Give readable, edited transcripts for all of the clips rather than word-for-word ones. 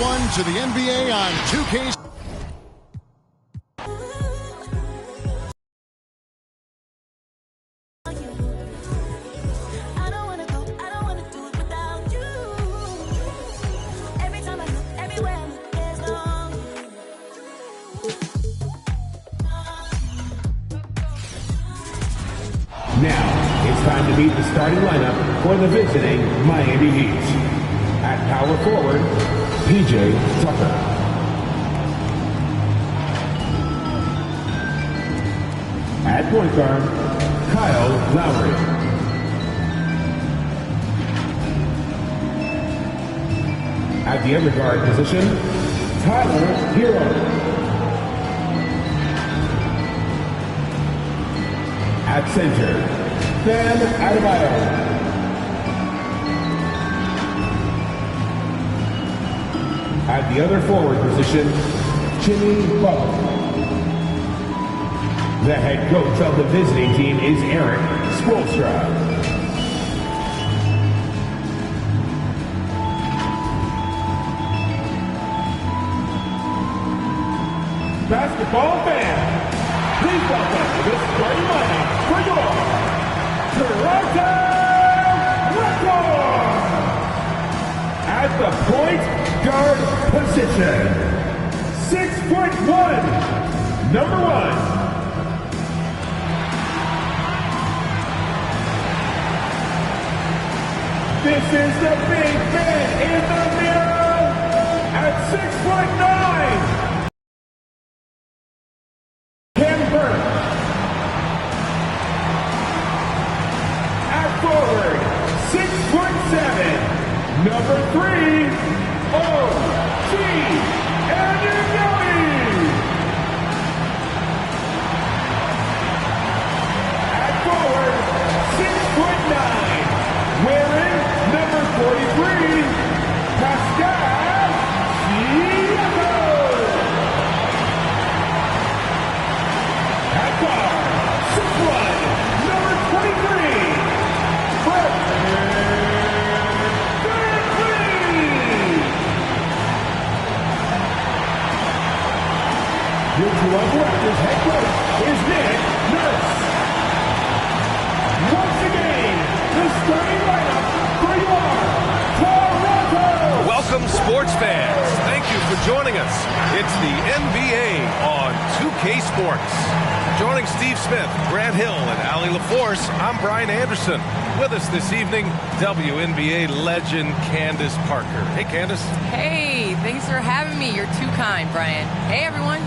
everyone, to the NBA on 2K. Now, it's time to meet the starting lineup for the visiting Miami Heat. At power forward, PJ Tucker. At point guard, Kyle Lowry. At the other guard position, Tyler Hero. At center, Bam Adebayo. At the other forward position, Jimmy Butler. The head coach of the visiting team is Eric Spoelstra. Basketball fans, please welcome to the starting lineup for your Toronto Raptors. At the point guard position, 6'1", number 1. This is the big man in the middle at 6'9". Forward, 6'7", number 3, O.G. Anunoby. At forward, 6'9", wearing number 43, Pascal Siakam. At guard, 6'1", number 23. Your Toronto Raptors head coach is Nick Nurse. Once again, the starting lineup for your Toronto. Welcome, sports fans. Thank you for joining us. It's the NBA on 2K Sports. Joining Steve Smith, Grant Hill, and Allie LaForce, I'm Brian Anderson. With us this evening, WNBA legend Candace Parker. Hey, Candace. Hey, thanks for having me. You're too kind, Brian. Hey, everyone.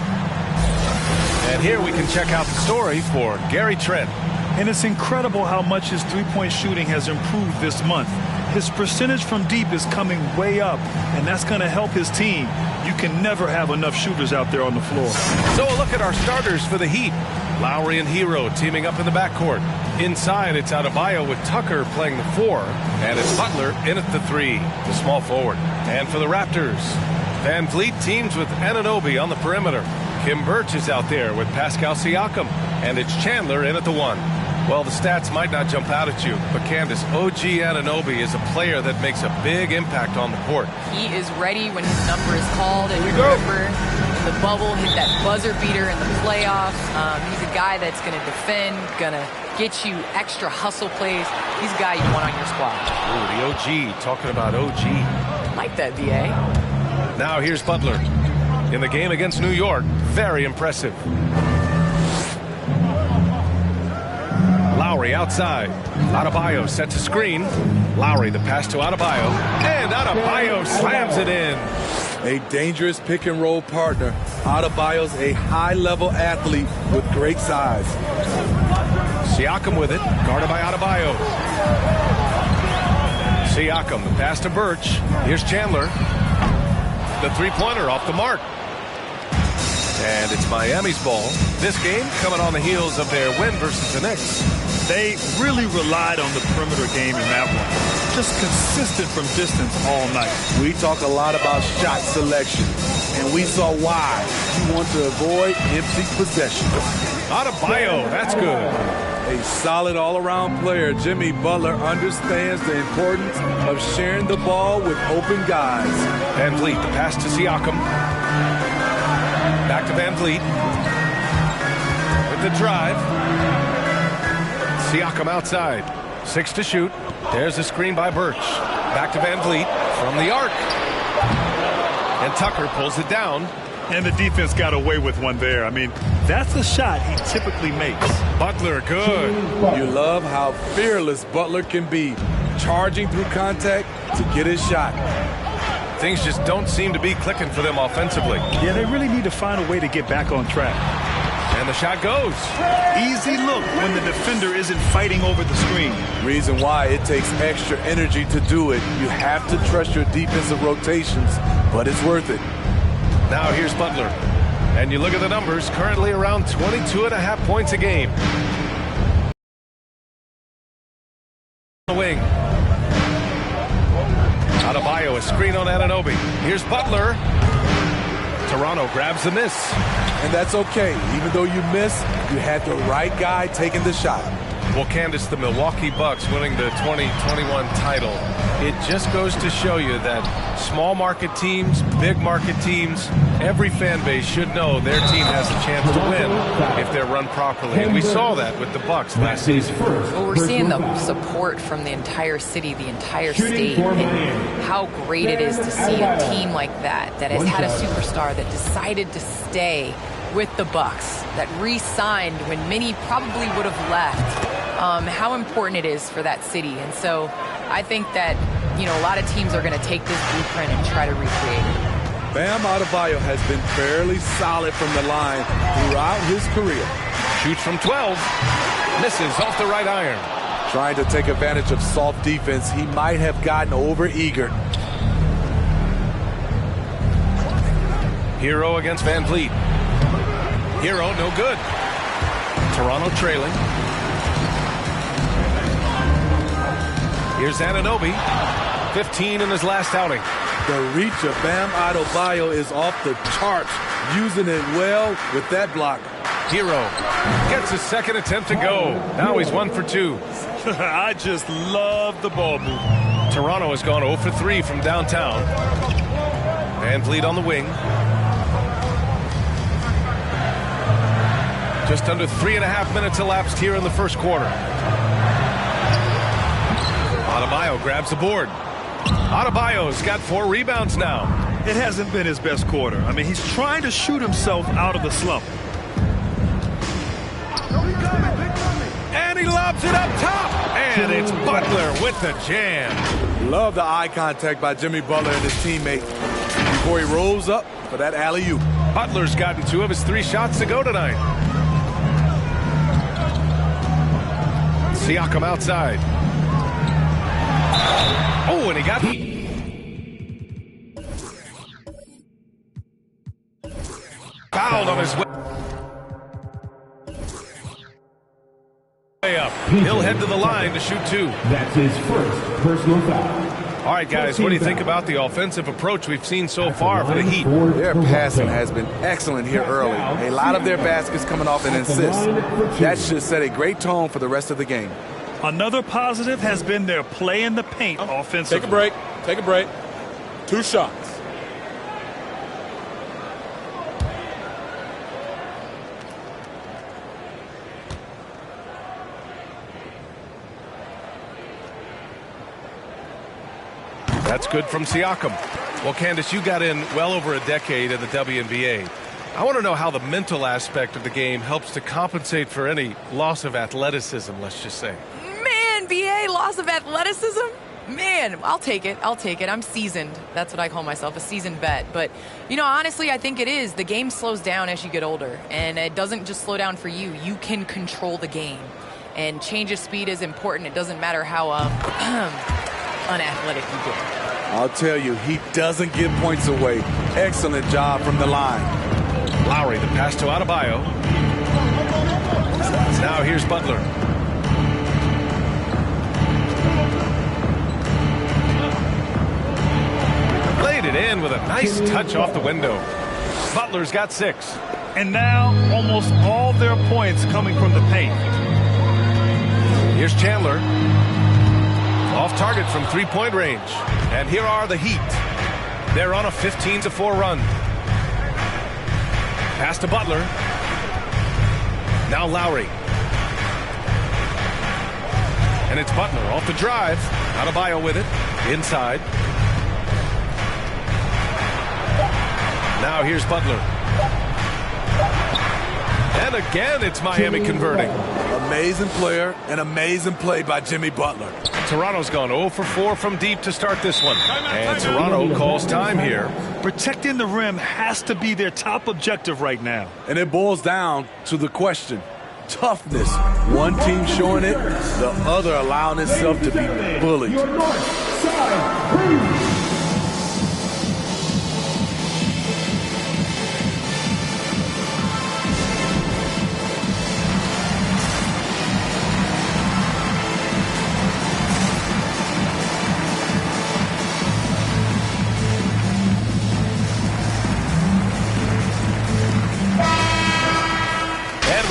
And here we can check out the story for Gary Trent. And it's incredible how much his three-point shooting has improved this month. His percentage from deep is coming way up, and that's going to help his team. You can never have enough shooters out there on the floor. So a look at our starters for the Heat. Lowry and Hero teaming up in the backcourt. Inside, it's Adebayo with Tucker playing the 4, and it's Butler in at the 3, the small forward. And for the Raptors, Van Vliet teams with Anunoby on the perimeter. Kim Birch is out there with Pascal Siakam, and it's Chandler in at the 1. Well, the stats might not jump out at you, but Candace, OG Anunoby is a player that makes a big impact on the court. He is ready when his number is called. And remember, in the bubble, hit that buzzer beater in the playoffs. He's a guy that's going to defend, going to get you extra hustle plays. He's a guy you want on your squad. Ooh, the OG, talking about OG. Like that, VA. Now here's Butler. In the game against New York, very impressive. Lowry outside. Adebayo sets a screen. Lowry, the pass to Adebayo. And Adebayo slams it in. A dangerous pick-and-roll partner. Adebayo's a high-level athlete with great size. Siakam with it, guarded by Adebayo. Siakam, the pass to Birch. Here's Chandler. The three-pointer off the mark. And it's Miami's ball. This game coming on the heels of their win versus the Knicks. They really relied on the perimeter game in that one. Just consistent from distance all night. We talk a lot about shot selection, and we saw why. You want to avoid empty possession. Adebayo, that's good. A solid all-around player, Jimmy Butler understands the importance of sharing the ball with open guys. Van Vliet, the pass to Siakam. Back to Van Vliet. With the drive. Siakam outside. 6 to shoot. There's a screen by Birch. Back to Van Vliet from the arc. And Tucker pulls it down. And the defense got away with one there. I mean, that's a shot he typically makes. Butler, good. You love how fearless Butler can be, charging through contact to get his shot. Things just don't seem to be clicking for them offensively. Yeah, they really need to find a way to get back on track. And the shot goes. Easy look when the defender isn't fighting over the screen. Reason why it takes extra energy to do it. You have to trust your defensive rotations, but it's worth it. Now here's Butler. And you look at the numbers, currently around 22.5 points a game. The wing. Adebayo, a screen on Anunoby. Here's Butler. Toronto grabs the miss. And that's okay. Even though you miss, you had the right guy taking the shot. Well, Candace, the Milwaukee Bucks winning the 2021 title, it just goes to show you that small market teams, big market teams, every fan base should know their team has a chance to win if they're run properly. And we saw that with the Bucks last season. Well, we're seeing the support from the entire city, the entire state, and how great it is to see a team like that that has had a superstar that decided to stay with the Bucks, that re-signed when many probably would have left. How important it is for that city. And so I think that, you know, a lot of teams are going to take this blueprint and try to recreate it. Bam Adebayo has been fairly solid from the line throughout his career. Shoots from 12. Misses off the right iron. Trying to take advantage of soft defense, he might have gotten over-eager. Hero against Van Vliet. Hero, no good. Toronto trailing. Here's Anunoby, 15 in his last outing. The reach of Bam Adebayo is off the charts, using it well with that block. Hero gets his second attempt to go. Now he's 1 for 2. I just love the ball movement. Toronto has gone 0 for 3 from downtown. Van Vliet on the wing. Just under 3.5 minutes elapsed here in the first quarter. Adebayo grabs the board. Adebayo's got 4 rebounds now. It hasn't been his best quarter. I mean, he's trying to shoot himself out of the slump. And he lobs it up top. And it's Butler with the jam. Love the eye contact by Jimmy Butler and his teammate before he rolls up for that alley-oop. Butler's gotten 2 of his 3 shots to go tonight. Siakam outside. Oh, and he got fouled on his way up. He'll head to the line to shoot 2. That's his first personal foul. All right, guys, what do you think about the offensive approach we've seen so far for the Heat? Their passing has been excellent here early. A lot of their baskets coming off an assist. That should set a great tone for the rest of the game. Another positive has been their play in the paint offensively. Take a break. Take a break. 2 shots. That's good from Siakam. Well, Candace, you got in well over a decade in the WNBA. I want to know how the mental aspect of the game helps to compensate for any loss of athleticism, let's just say. Man, BA, loss of athleticism? Man, I'll take it. I'll take it. I'm seasoned. That's what I call myself, a seasoned vet. But, you know, honestly, I think it is. The game slows down as you get older. And it doesn't just slow down for you. You can control the game. And change of speed is important. It doesn't matter how unathletic you get. I'll tell you, he doesn't give points away. Excellent job from the line. Lowry, the pass to Adebayo. Now here's Butler. Laid it in with a nice touch off the window. Butler's got 6. And now almost all their points coming from the paint. Here's Chandler. Off target from three-point range. And here are the Heat. They're on a 15-4 run. Pass to Butler. Now Lowry. And it's Butler off the drive. Adebayo with it. Inside. Now here's Butler. And again, it's Miami converting. Amazing player, an amazing play by Jimmy Butler. Toronto's gone 0 for 4 from deep to start this one. And Toronto calls time here. Protecting the rim has to be their top objective right now. And it boils down to the question. Toughness. One team showing it, the other allowing itself to be bullied. Your north side,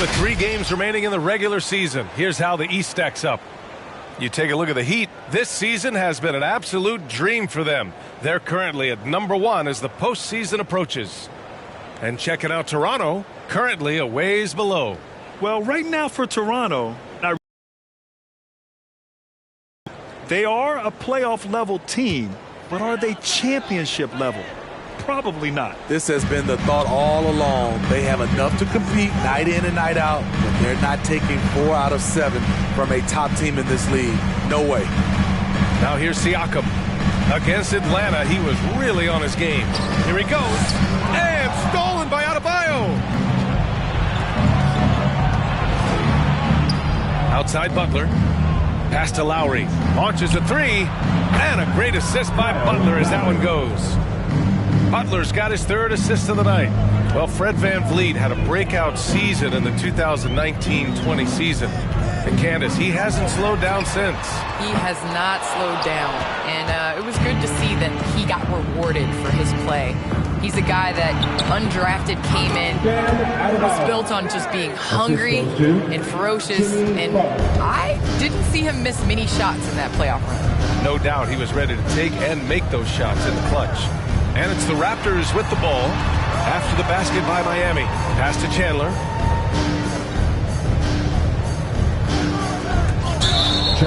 With 3 games remaining in the regular season, here's how the East stacks up. You take a look at the Heat. This season has been an absolute dream for them. They're currently at #1 as the postseason approaches. And checking out Toronto, currently a ways below. Well, right now for Toronto, they are a playoff level team, but are they championship level? Probably not. This has been the thought all along. They have enough to compete night in and night out, but they're not taking 4 out of 7 from a top team in this league. No way. Now here's Siakam. Against Atlanta, he was really on his game. Here he goes. And stolen by Adebayo. Outside Butler. Pass to Lowry. Launches a 3. And a great assist by Butler as that one goes. Butler's got his 3rd assist of the night. Well, Fred VanVleet had a breakout season in the 2019-20 season. And Candace, he hasn't slowed down since. He has not slowed down. And it was good to see that he got rewarded for his play. He's a guy that undrafted came in, was built on just being hungry and ferocious. And I didn't see him miss many shots in that playoff run. No doubt he was ready to take and make those shots in the clutch. And it's the Raptors with the ball after the basket by Miami. Pass to Chandler.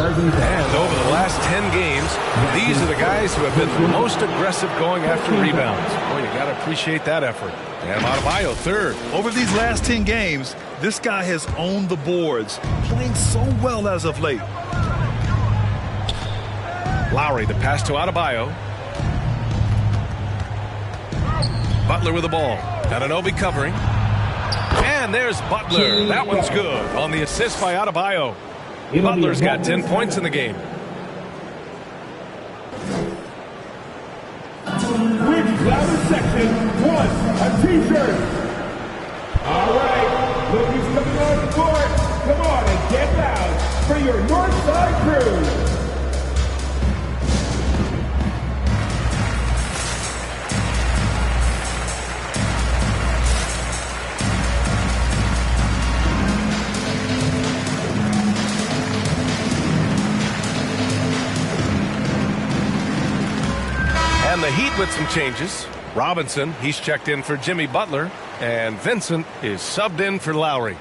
And over the last 10 games, these are the guys who have been the most aggressive going after rebounds. Boy, you got to appreciate that effort. And Adebayo, 3rd. Over these last 10 games, this guy has owned the boards, playing so well as of late. Lowry, the pass to Adebayo. Butler with the ball. Anunoby covering. And there's Butler. That one's good on the assist by Adebayo. Butler's got 10 points in the game. Which louder section wants a t-shirt? All right, look who's coming on the court. Come on and get loud for your Northside crew. And the Heat with some changes. Robinson, he's checked in for Jimmy Butler. And Vincent is subbed in for Lowry.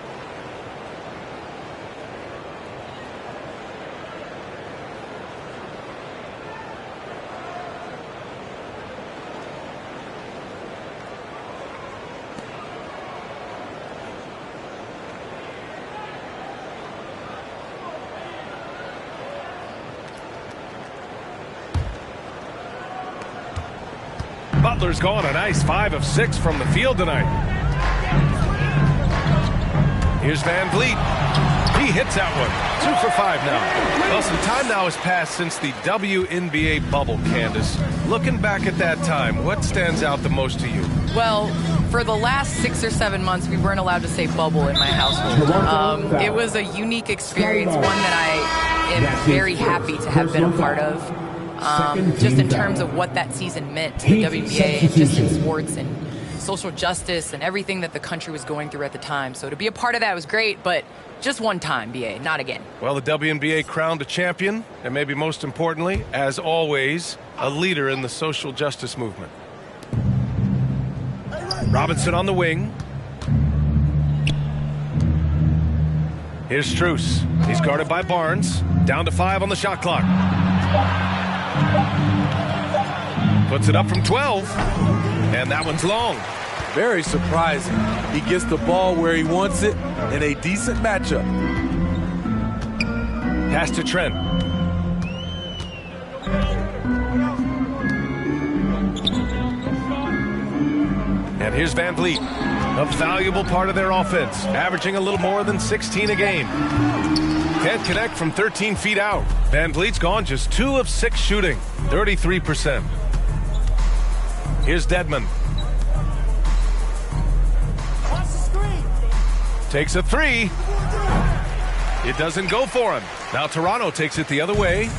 Butler's gone a nice 5 of 6 from the field tonight. Here's VanVleet. He hits that one. 2 for 5 now. Well, some time now has passed since the WNBA bubble, Candace. Looking back at that time, what stands out the most to you? Well, for the last 6 or 7 months, we weren't allowed to say bubble in my household. It was a unique experience, one that I am very happy to have been a part of. Just in terms of what that season meant to the WNBA and just in sports and social justice and everything that the country was going through at the time. So to be a part of that was great, but just one time, BA, not again. Well, the WNBA crowned a champion, and maybe most importantly, as always, a leader in the social justice movement. Robinson on the wing. Here's Strus. He's guarded by Barnes. Down to 5 on the shot clock. Puts it up from 12. And that one's long. Very surprising. He gets the ball where he wants it in a decent matchup. Pass to Trent. And here's Van Vliet, a valuable part of their offense, averaging a little more than 16 a game. Can't connect from 13 feet out. Van Vliet's gone just 2 of 6 shooting, 33%. Here's Dedmon. Takes a 3. It doesn't go for him. Now Toronto takes it the other way.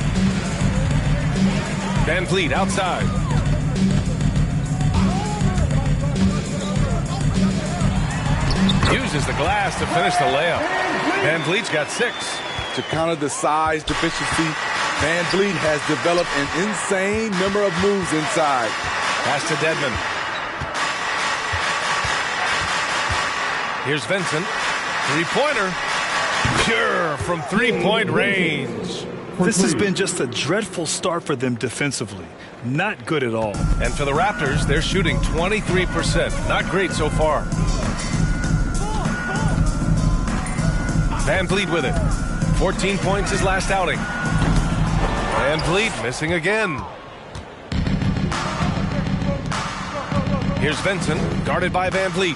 Van Vliet outside. Uses the glass to finish the layup. Van Vliet's got 6. To counter the size deficiency, Van Vliet has developed an insane number of moves inside. Pass to Dedmon. Here's Vincent. 3-pointer. Pure from 3-point range. This has been just a dreadful start for them defensively. Not good at all. And for the Raptors, they're shooting 23%. Not great so far. Van Vliet with it. 14 points his last outing. Van Vliet missing again. Here's Vincent, guarded by Van Vliet.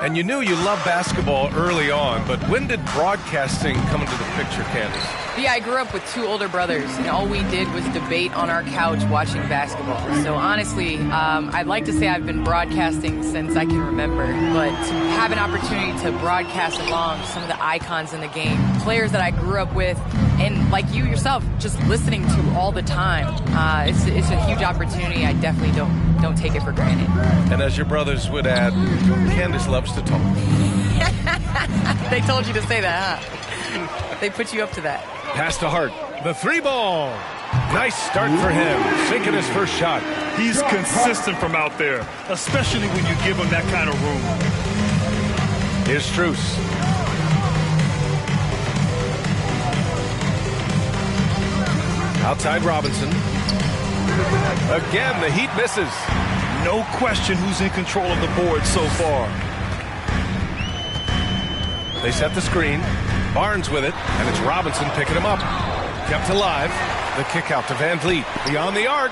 And you knew you loved basketball early on, but when did broadcasting come into the picture, Candace? Yeah, I grew up with 2 older brothers, and all we did was debate on our couch watching basketball. So honestly, I'd like to say I've been broadcasting since I can remember, but to have an opportunity to broadcast along some of the icons in the game, players that I grew up with, and like you yourself, just listening to all the time, it's a huge opportunity. I definitely don't take it for granted. And as your brothers would add, Candace loves to talk. They told you to say that, huh? They put you up to that. Pass to Hart. The 3-ball. Nice start for him. Sinking his first shot. He's consistent from out there, especially when you give him that kind of room. Here's Strus. Outside Robinson. Again, the Heat misses. No question who's in control of the board so far. They set the screen. Barnes with it, and it's Robinson picking him up. Kept alive. The kick out to Van Vliet. Beyond the arc.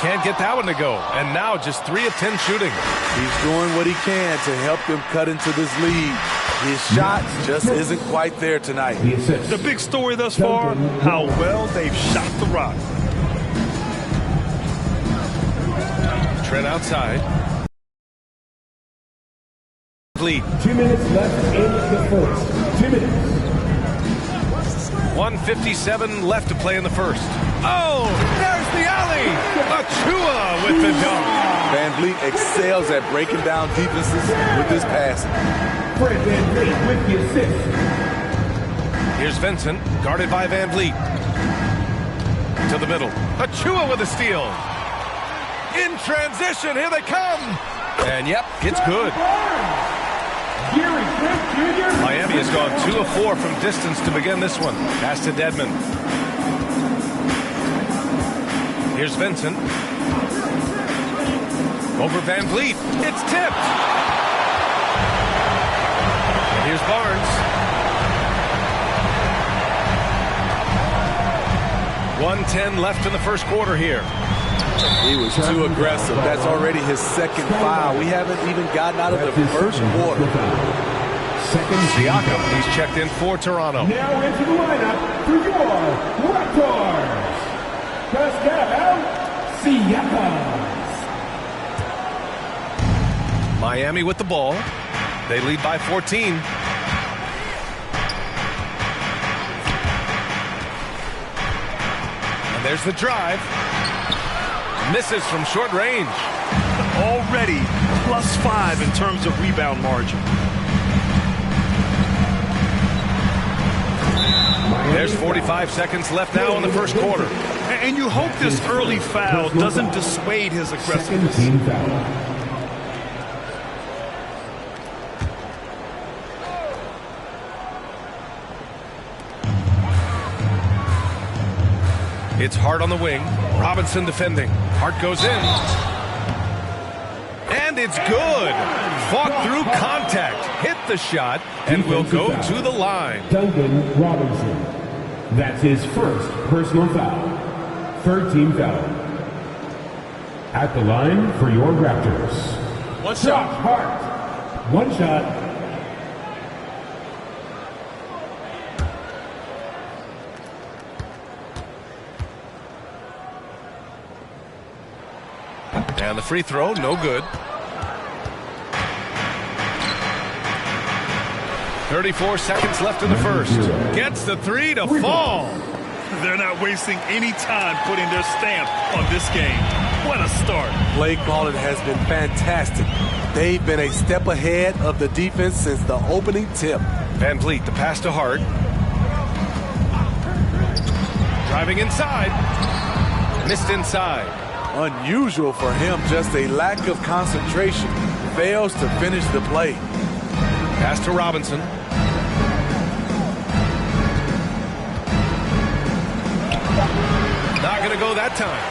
Can't get that one to go. And now just 3 of 10 shooting. He's doing what he can to help them cut into this lead. His shot just isn't quite there tonight. The big story thus far, how well they've shot the rock. Trent outside. Vliet. 2 minutes left in the first. 2 minutes. 1:57 left to play in the first. Oh, there's the alley. Achua with the dunk. Van Vliet excels at breaking down defenses with his passing. Fred Van Vliet with the assist. Here's Vincent, guarded by Van Vliet. To the middle. Achua with a steal. In transition, here they come. And yep, it's good. Miami has gone 2 of 4 from distance to begin this one. Pass to Dedmon. Here's Vincent. Over Van Vliet. It's tipped. And here's Barnes. 1:10 left in the first quarter here. He was too aggressive. That's already his second foul. We haven't even gotten out of the first quarter. Siakam, he's checked in for Toronto. Now into the lineup for your Raptors. Pascal Siakam. Miami with the ball. They lead by 14. And there's the drive. Misses from short range. Already +5 in terms of rebound margin. There's 45 seconds left now in the first quarter. And you hope this early foul doesn't dissuade his aggressiveness. Team foul. It's Hart on the wing. Robinson defending. Hart goes in. And it's good. Fought through contact. Hit the shot and will go to the line. Duncan Robinson. That's his first personal foul. Third team foul. At the line for your Raptors. One shot. Hart. One shot. And the free throw, no good. 34 seconds left in the first. Gets the three to fall. They're not wasting any time putting their stamp on this game. What a start. Play calling has been fantastic. They've been a step ahead of the defense since the opening tip. Van Vliet, the pass to Hart. Driving inside. Missed inside. Unusual for him, just a lack of concentration. Fails to finish the play. Pass to Robinson. Not going to go that time.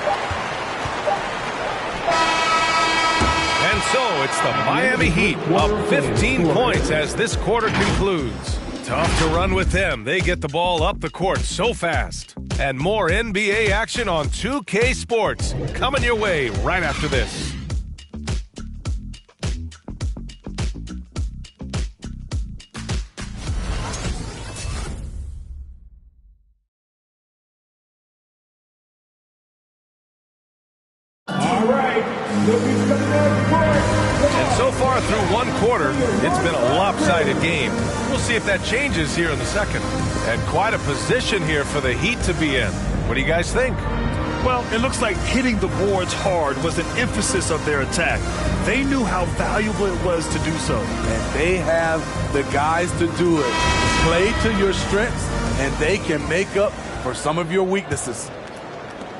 And so it's the Miami Heat up 15 points as this quarter concludes. Tough to run with them. They get the ball up the court so fast. And more NBA action on 2K Sports coming your way right after this. All right. Nobody's coming on the court. And so far through one quarter, it's been a lopsided game. We'll see if that changes here in the second. And quite a position here for the Heat to be in. What do you guys think? Well, it looks like hitting the boards hard was an emphasis of their attack. They knew how valuable it was to do so. And they have the guys to do it. Play to your strengths, and they can make up for some of your weaknesses.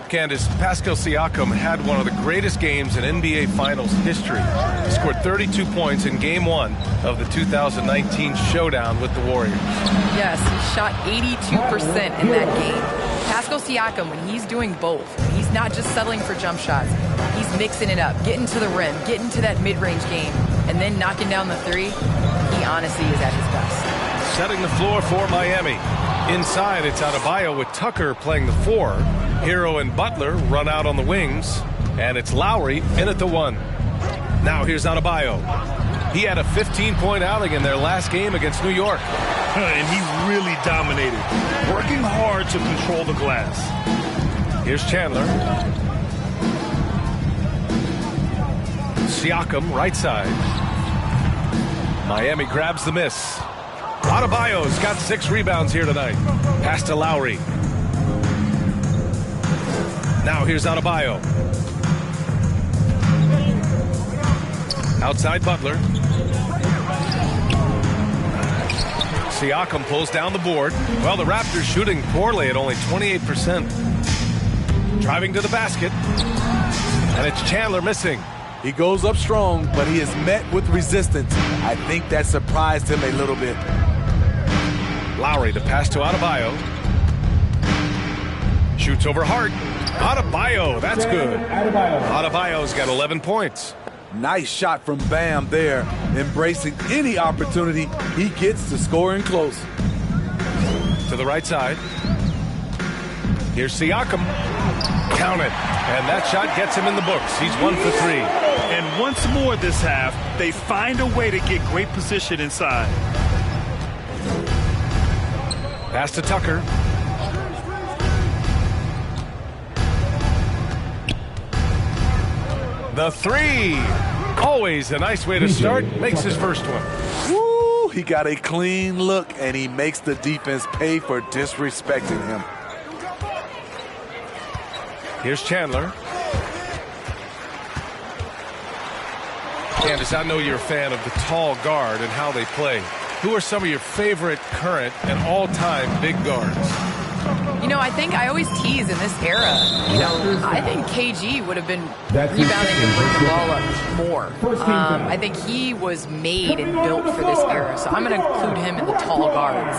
Candace, Pascal Siakam had one of the greatest games in NBA Finals history. He scored 32 points in Game 1 of the 2019 showdown with the Warriors. Yes, he shot 82% in that game. Pascal Siakam, when he's doing both, he's not just settling for jump shots. He's mixing it up, getting to the rim, getting to that mid-range game, and then knocking down the three. He honestly is at his best. Setting the floor for Miami. Inside, it's Adebayo with Tucker playing the 4. Hero and Butler run out on the wings. And it's Lowry in at the 1. Now here's Adebayo. He had a 15-point outing in their last game against New York. And he really dominated, working hard to control the glass. Here's Chandler. Siakam, right side. Miami grabs the miss. Adebayo's got 6 rebounds here tonight. Pass to Lowry. Now here's Adebayo. Outside Butler. Siakam pulls down the board. Well, the Raptors shooting poorly at only 28%. Driving to the basket. And it's Chandler missing. He goes up strong, but he is met with resistance. I think that surprised him a little bit. Lowry, the pass to Adebayo. Shoots over Hart. Adebayo, that's good. Adebayo's got 11 points. Nice shot from Bam there, embracing any opportunity he gets to scoring close. To the right side. Here's Siakam. Count it. And that shot gets him in the books. He's 1 for 3. And once more this half, they find a way to get great position inside. Pass to Tucker. The 3. Always a nice way to start. Makes his first one. Woo! He got a clean look, and he makes the defense pay for disrespecting him. Here's Chandler. Candace, I know you're a fan of the tall guard and how they play. Who are some of your favorite current and all-time big guards? You know, I think I always tease in this era. You know, I think KG would have been rebounding and bringing the ball up more. I think he was made and built for this era, so I'm going to include him in the tall guards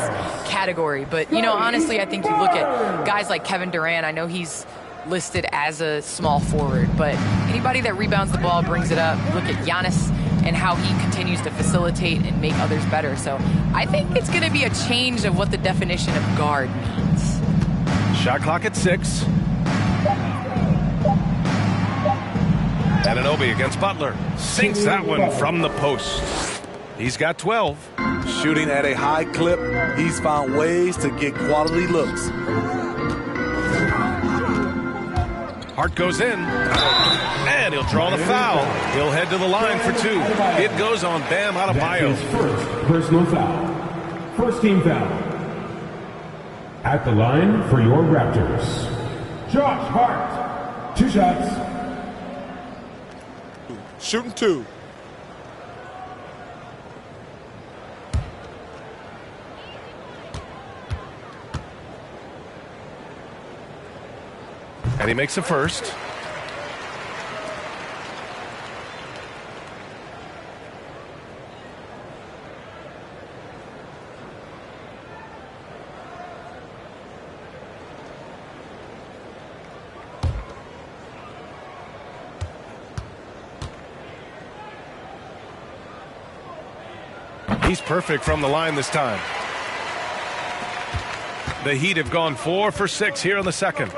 category. But, you know, honestly, I think you look at guys like Kevin Durant. I know he's listed as a small forward, but anybody that rebounds the ball, brings it up. Look at Giannis and how he continues to facilitate and make others better. So I think it's going to be a change of what the definition of guard means. Shot clock at 6. Anunoby against Butler. Sinks that one from the post. He's got 12. Shooting at a high clip, he's found ways to get quality looks. Hart goes in, and he'll draw the foul. He'll head to the line for 2. It goes on Bam Adebayo. That's his first personal foul. First team foul. At the line for your Raptors, Josh Hart. 2 shots. Shooting 2. And he makes the first. He's perfect from the line this time. The Heat have gone 4 for 6 here in the second.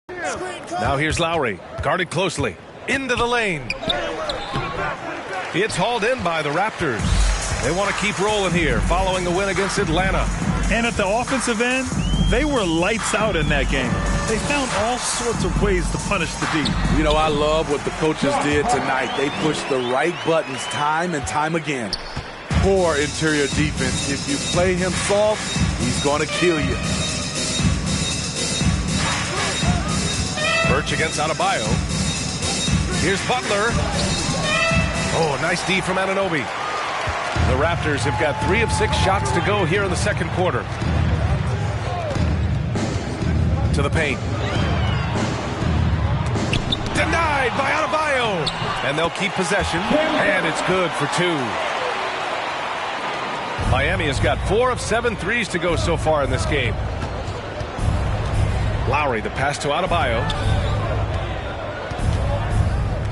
Now here's Lowry, guarded closely, into the lane. It's hauled in by the Raptors. They want to keep rolling here, following the win against Atlanta. And at the offensive end, they were lights out in that game. They found all sorts of ways to punish the D. You know, I love what the coaches did tonight. They pushed the right buttons time and time again. Poor interior defense. If you play him soft, he's going to kill you. Birch against Adebayo. Here's Butler. Oh, nice D from Anunoby. The Raptors have got 3 of 6 shots to go here in the second quarter. To the paint. Denied by Adebayo. And they'll keep possession. And it's good for 2. Miami has got 4 of 7 threes to go so far in this game. Lowry, the pass to Adebayo.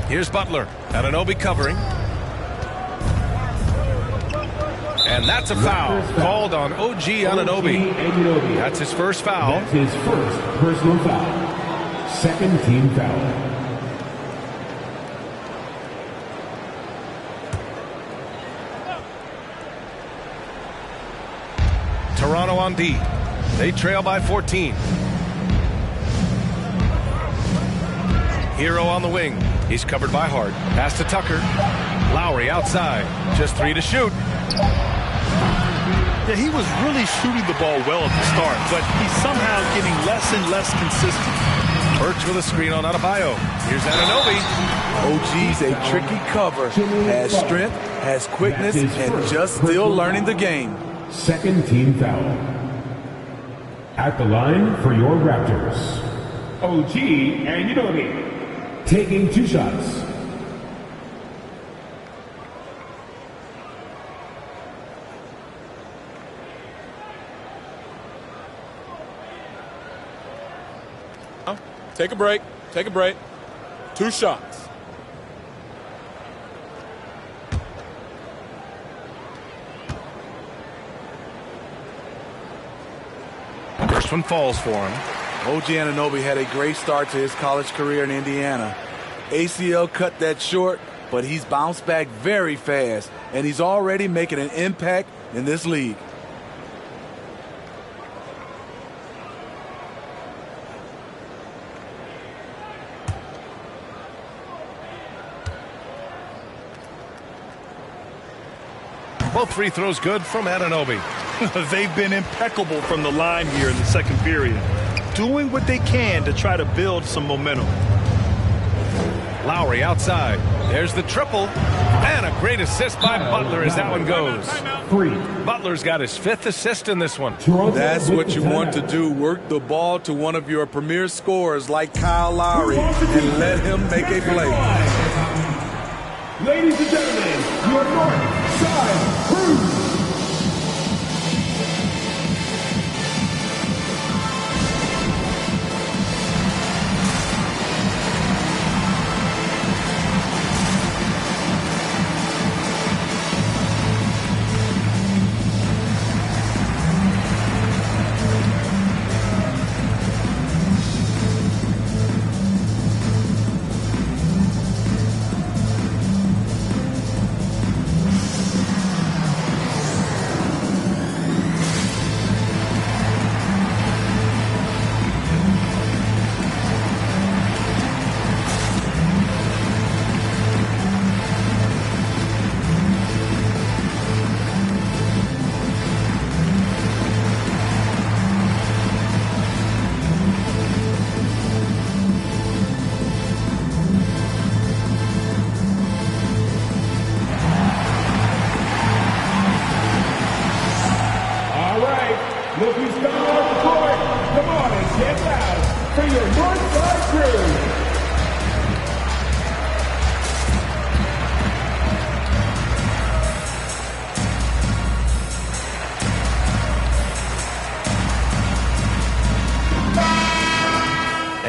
Here's Butler. Anunoby covering. And that's a foul called on OG Anunoby. That's his first foul. That's his first personal foul. Second team foul. Toronto on D. They trail by 14. Hero on the wing. He's covered by Hart. Pass to Tucker. Lowry outside. Just 3 to shoot. Yeah, he was really shooting the ball well at the start, but he's somehow getting less and less consistent. Birch with a screen on Adebayo. Here's Anunoby. OG's a tricky cover. Has strength, has quickness, and just still learning the game. Second team foul. At the line for your Raptors, OG Anunoby. Taking 2 shots. Take a break. Take a break. 2 shots. First one falls for him. OG Anunoby had a great start to his college career in Indiana. ACL cut that short, but he's bounced back very fast, and he's already making an impact in this league. Both free throws good from Anunoby. They've been impeccable from the line here in the second period, doing what they can to try to build some momentum. Lowry outside. There's the triple. And a great assist by Butler as that one goes. Butler's got his 5th assist in this one. That's what you want to do. Work the ball to one of your premier scorers like Kyle Lowry and let him make a play. Ladies and gentlemen, your North Side Crew. Look who's coming on the court. Come on and get loud for your Northside Crew.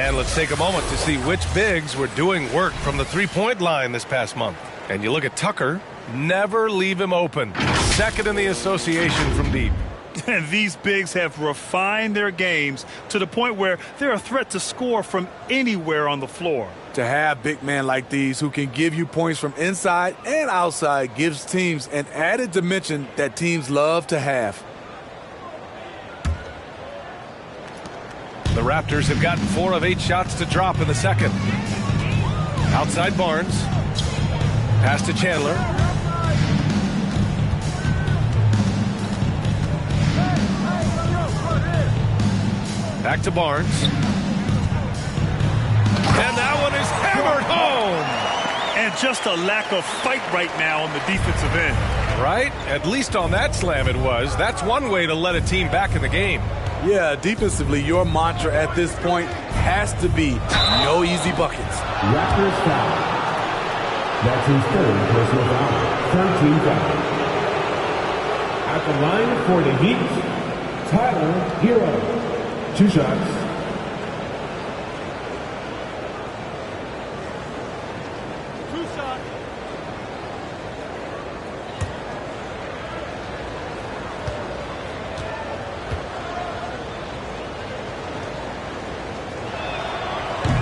And let's take a moment to see which bigs were doing work from the three-point line this past month. And you look at Tucker, never leave him open. 2nd in the association from deep. And these bigs have refined their games to the point where they're a threat to score from anywhere on the floor. To have big men like these who can give you points from inside and outside gives teams an added dimension that teams love to have. The Raptors have gotten 4 of 8 shots to drop in the second. Outside Barnes. Pass to Chandler. Back to Barnes. And that one is hammered home. And just a lack of fight right now on the defensive end. Right? At least on that slam it was. That's one way to let a team back in the game. Yeah, defensively, your mantra at this point has to be no easy buckets. Raptors foul. That's his 3rd personal foul. 13 foul. At the line for the Heat, Tyler Hero. 2 shots.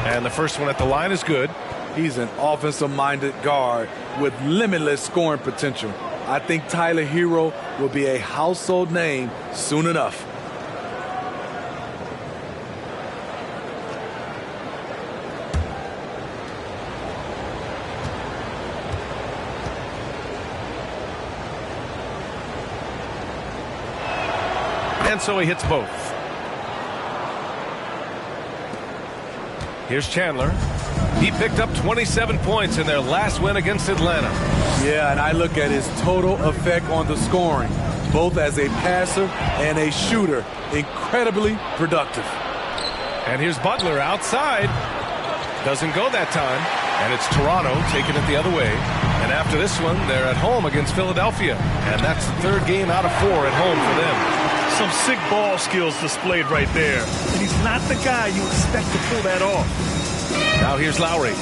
And the first one at the line is good. He's an offensive-minded guard with limitless scoring potential. I think Tyler Hero will be a household name soon enough. And so he hits both. Here's Chandler. He picked up 27 points in their last win against Atlanta. Yeah, and I look at his total effect on the scoring, both as a passer and a shooter. Incredibly productive. And here's Butler outside. Doesn't go that time. And it's Toronto taking it the other way. And after this one, they're at home against Philadelphia. And that's the 3rd game out of 4 at home for them. Some sick ball skills displayed right there. And he's not the guy you expect to pull that off. Now here's Lowry.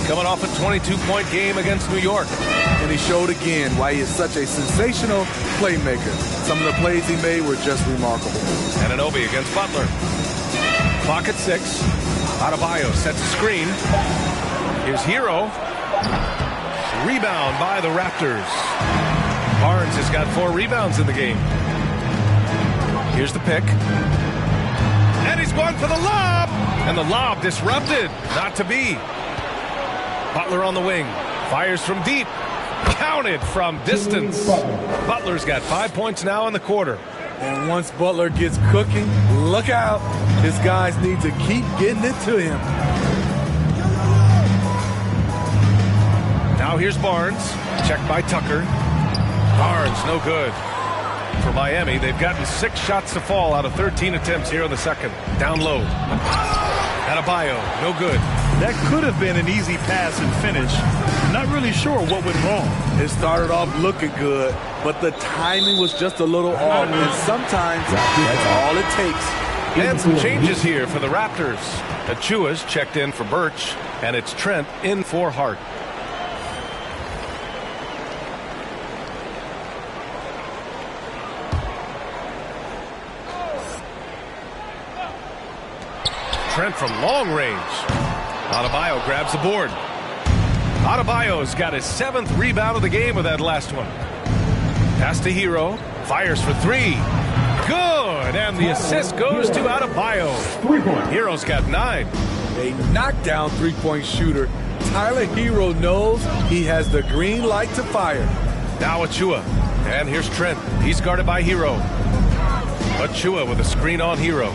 Coming off a 22-point game against New York. And he showed again why he is such a sensational playmaker. Some of the plays he made were just remarkable. Anunoby against Butler. Clock at 6. Adebayo sets a screen. Here's Hero. Rebound by the Raptors. Barnes has got 4 rebounds in the game. Here's the pick. And he's going for the lob. And the lob disrupted. Not to be. Butler on the wing. Fires from deep. Counted from distance. Butler's got 5 points now in the quarter. And once Butler gets cooking, look out. His guys need to keep getting it to him. Now here's Barnes. Checked by Tucker. Barnes, no good. For Miami, they've gotten 6 shots to fall out of 13 attempts here in the second. Down low. Adebayo, no good. That could have been an easy pass and finish. Not really sure what went wrong. It started off looking good, but the timing was just a little off, and sometimes that's all it takes. And some changes here for the Raptors. Achua's checked in for Birch, and it's Trent in for Hart. Trent from long range. Adebayo grabs the board. Adebayo's got his 7th rebound of the game with that last one. Pass to Hero. Fires for 3. Good. And the assist goes to Adebayo. Hero's got 9. A knockdown three-point shooter. Tyler Hero knows he has the green light to fire. Now Achua. And here's Trent. He's guarded by Hero. Achua with a screen on Hero.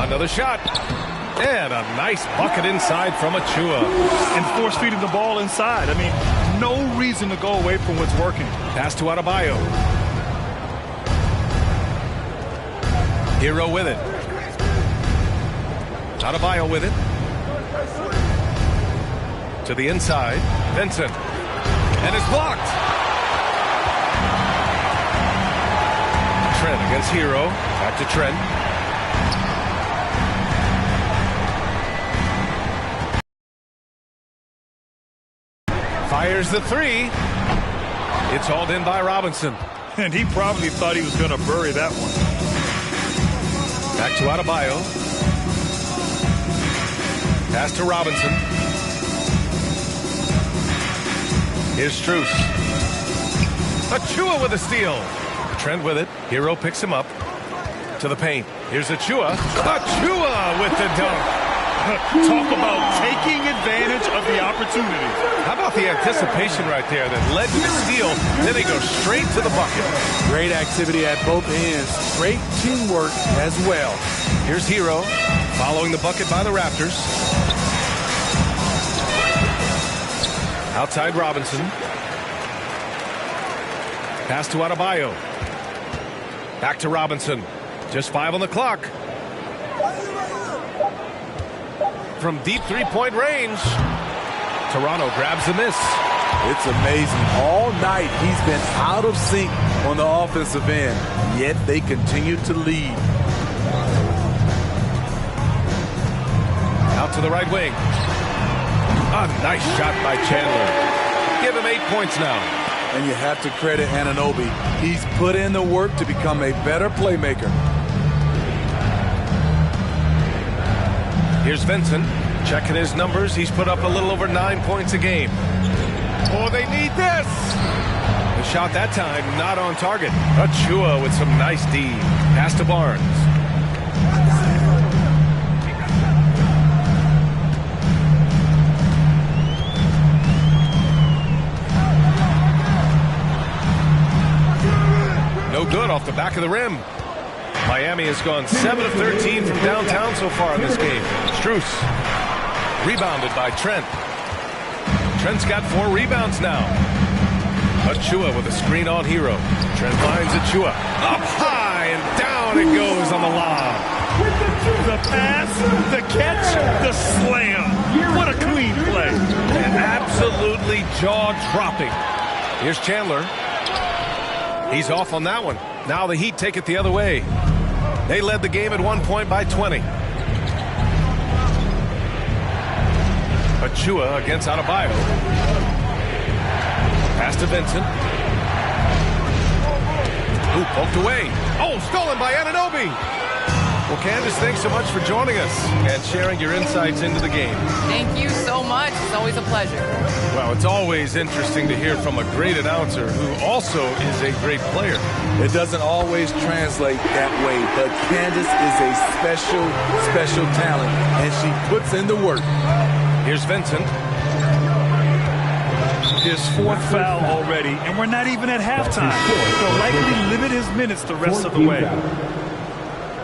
Another shot. And a nice bucket inside from Achua. And force-feeding the ball inside. I mean, no reason to go away from what's working. Pass to Adebayo. Hero with it. Adebayo with it. To the inside. Vincent. And it's blocked. Trent against Hero. Back to Trent. Fires the 3. It's hauled in by Robinson. And he probably thought he was going to bury that one. Back to Adebayo. Pass to Robinson. Here's Strus. Achua with a steal. Trent with it. Hero picks him up. To the paint. Here's Achua. Achua with the dunk. Talk about taking advantage of the opportunity. How about the anticipation right there that led to the steal? Then he goes straight to the bucket. Great activity at both ends. Great teamwork as well. Here's Hero following the bucket by the Raptors. Outside Robinson. Pass to Adebayo. Back to Robinson. Just 5 on the clock. From deep three-point range. Toronto grabs the miss. It's amazing. All night he's been out of sync on the offensive end, yet they continue to lead. Out to the right wing. A nice shot by Chandler. Give him 8 points now. And you have to credit Anunoby. He's put in the work to become a better playmaker. Here's Vincent. Checking his numbers. He's put up a little over 9 points a game. Oh, they need this. The shot that time not on target. Achua with some nice D. Pass to Barnes. No good off the back of the rim. Miami has gone 7 of 13 from downtown so far in this game. Strus. Rebounded by Trent. Trent's got 4 rebounds now. Achua with a screen on Hero. Trent finds Achua. Up high and down it goes on the lob. The pass, the catch, the slam. What a clean play. Absolutely jaw-dropping. Here's Chandler. He's off on that one. Now the Heat take it the other way. They led the game at 1 point by 20. Achua against Adebayo. Pass to Vincent. Ooh, poked away. Oh, stolen by Anunoby. Well, Candace, thanks so much for joining us and sharing your insights into the game. Thank you so much. It's always a pleasure. Well, it's always interesting to hear from a great announcer who also is a great player. It doesn't always translate that way, but Candace is a special, special talent, and she puts in the work. Here's Vincent. His 4th foul already, and we're not even at halftime. They'll likely limit his minutes the rest of the way.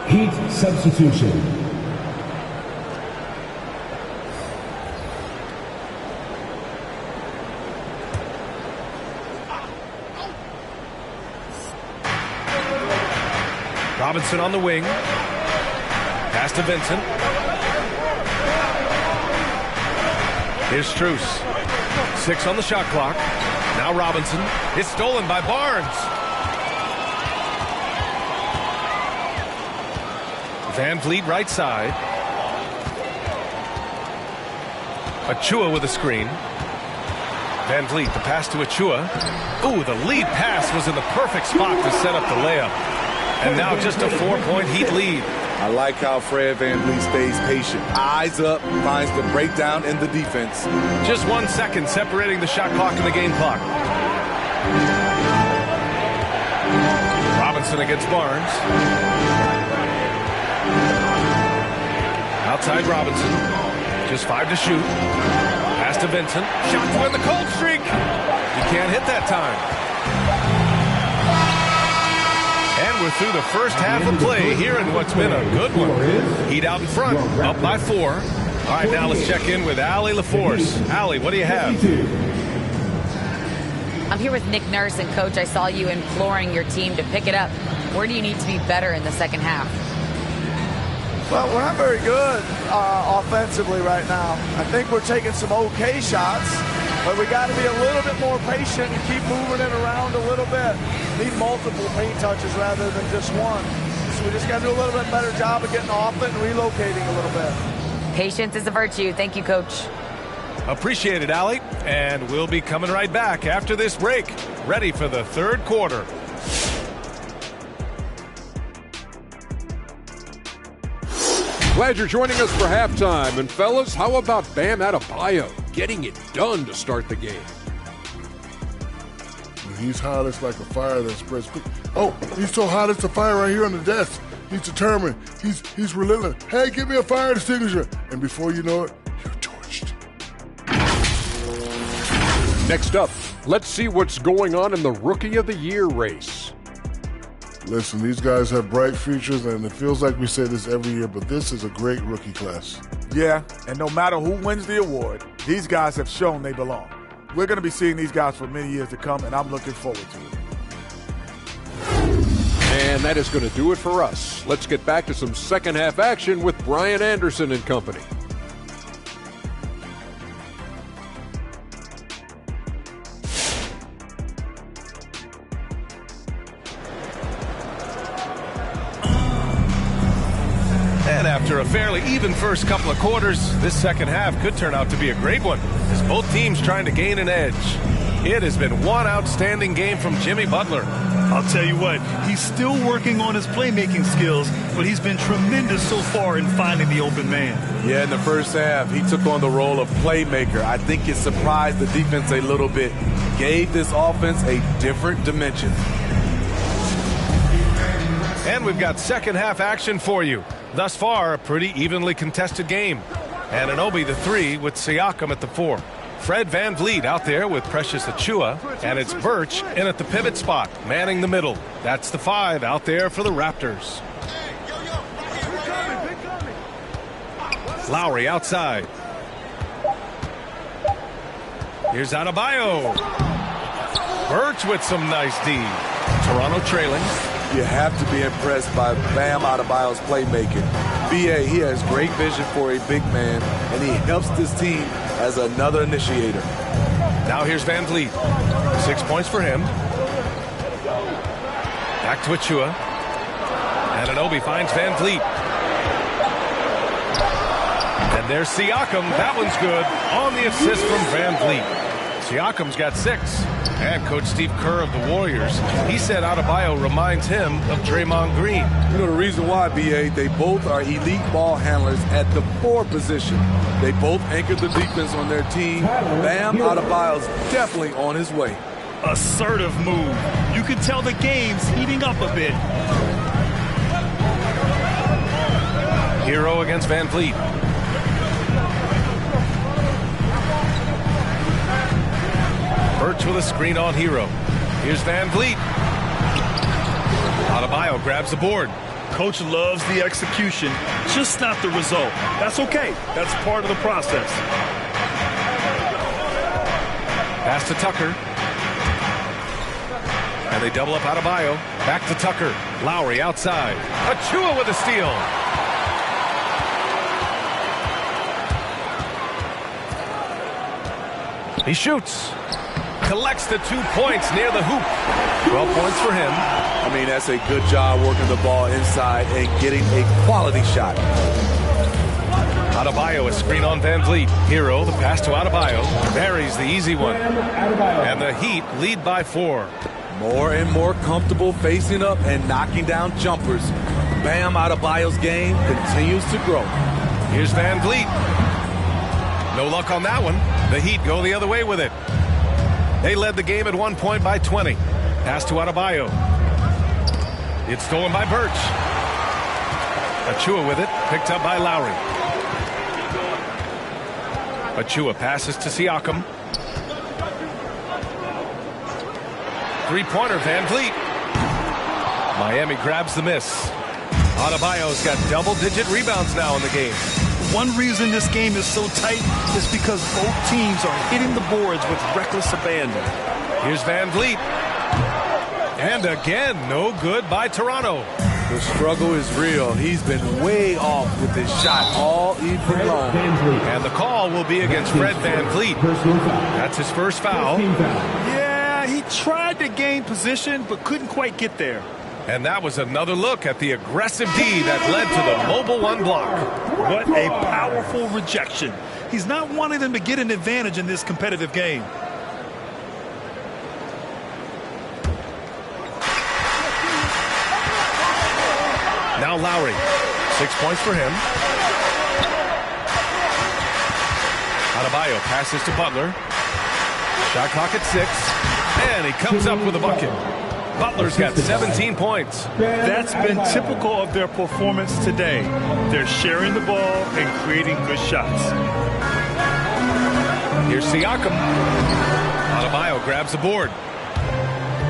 Heat substitution. Robinson on the wing. Pass to Vincent. Here's Strus. 6 on the shot clock. Now Robinson. It's stolen by Barnes. Van Vliet right side. Achua with a screen. Van Vliet, the pass to Achua. Ooh, the lead pass was in the perfect spot to set up the layup. And now just a 4-point Heat lead. I like how Fred VanVleet stays patient. Eyes up, finds the breakdown in the defense. Just 1 second separating the shot clock and the game clock. Robinson against Barnes. Outside Robinson. Just 5 to shoot. Pass to Vincent. Shot to win the cold streak. You can't hit that time. And we're through the first half of play here in what's been a good one. Heat out in front, up by 4. All right, now let's check in with Allie LaForce. Allie, what do you have? I'm here with Nick Nurse, and Coach, I saw you imploring your team to pick it up. Where do you need to be better in the second half? Well, we're not very good offensively right now. I think we're taking some okay shots, but we got to be a little bit more patient and keep moving it around a little bit. Need multiple paint touches rather than just one. So we just got to do a little bit better job of getting off it and relocating a little bit. Patience is a virtue. Thank you, Coach. Appreciate it, Allie. And we'll be coming right back after this break. Ready for the third quarter. Glad you're joining us for halftime. And fellas, how about Bam Adebayo getting it done to start the game? He's hot as like a fire that spreads quick. Oh, he's so hot it's a fire right here on the desk. He's determined. He's relentless. Hey, give me a fire extinguisher. And before you know it, you're torched. Next up, let's see what's going on in the Rookie of the Year race. Listen, these guys have bright futures, and it feels like we say this every year, but this is a great rookie class. Yeah, and no matter who wins the award, these guys have shown they belong. We're going to be seeing these guys for many years to come, and I'm looking forward to it. And that is going to do it for us. Let's get back to some second half action with Brian Anderson and company. And after a fairly even first couple of quarters, this second half could turn out to be a great one, as both teams trying to gain an edge. It has been one outstanding game from Jimmy Butler. I'll tell you what, he's still working on his playmaking skills, but he's been tremendous so far in finding the open man. Yeah, in the first half, he took on the role of playmaker. I think it surprised the defense a little bit. Gave this offense a different dimension. And we've got second half action for you. Thus far, a pretty evenly contested game. Anunoby the 3 with Siakam at the 4. Fred VanVleet out there with Precious Achiuwa, and it's Birch in at the pivot spot, manning the middle. That's the 5 out there for the Raptors. Lowry outside. Here's Adebayo. Birch with some nice D. Toronto trailing. You have to be impressed by Bam Adebayo's playmaking. BA, he has great vision for a big man, and he helps this team as another initiator. Now here's VanVleet. 6 points for him. Back to Achiuwa. Anunoby finds VanVleet. And there's Siakam. That one's good on the assist from VanVleet. Siakam's got 6. And Coach Steve Kerr of the Warriors, he said Adebayo reminds him of Draymond Green. You know the reason why, BA, they both are elite ball handlers at the 4 position. They both anchor the defense on their team. Bam Adebayo's definitely on his way. Assertive move. You can tell the game's heating up a bit. Hero against VanVleet. Birch with a screen on Hero. Here's VanVleet. Adebayo grabs the board. Coach loves the execution, just not the result. That's okay. That's part of the process. Pass to Tucker. And they double up Adebayo. Back to Tucker. Lowry outside. Achua with a steal. He shoots. Collects the 2 points near the hoop. 12 points for him. I mean, that's a good job working the ball inside and getting a quality shot. Adebayo, a screen on Van Vliet. Hero, the pass to Adebayo. Buries the easy one. And the Heat lead by 4. More and more comfortable facing up and knocking down jumpers. Bam Adebayo's game continues to grow. Here's Van Vliet. No luck on that one. The Heat go the other way with it. They led the game at 1 point by 20. Pass to Adebayo. It's stolen by Birch. Achua with it. Picked up by Lowry. Achua passes to Siakam. Three-pointer, Van Vliet. Miami grabs the miss. Adebayo's got double-digit rebounds now in the game. One reason this game is so tight is because both teams are hitting the boards with reckless abandon. Here's Van Vliet. And again, no good by Toronto. The struggle is real. He's been way off with his shot all evening long. And the call will be against Fred Van Vliet. That's his first foul. Yeah, he tried to gain position, but couldn't quite get there. And that was another look at the aggressive D that led to the mobile one block. What a powerful rejection. He's not wanting them to get an advantage in this competitive game. Now Lowry. 6 points for him. Adebayo passes to Butler. Shot clock at 6. And he comes up with a bucket. Butler's got 17 points. That's been typical of their performance today. They're sharing the ball and creating good shots. Here's Siakam. Adebayo grabs the board.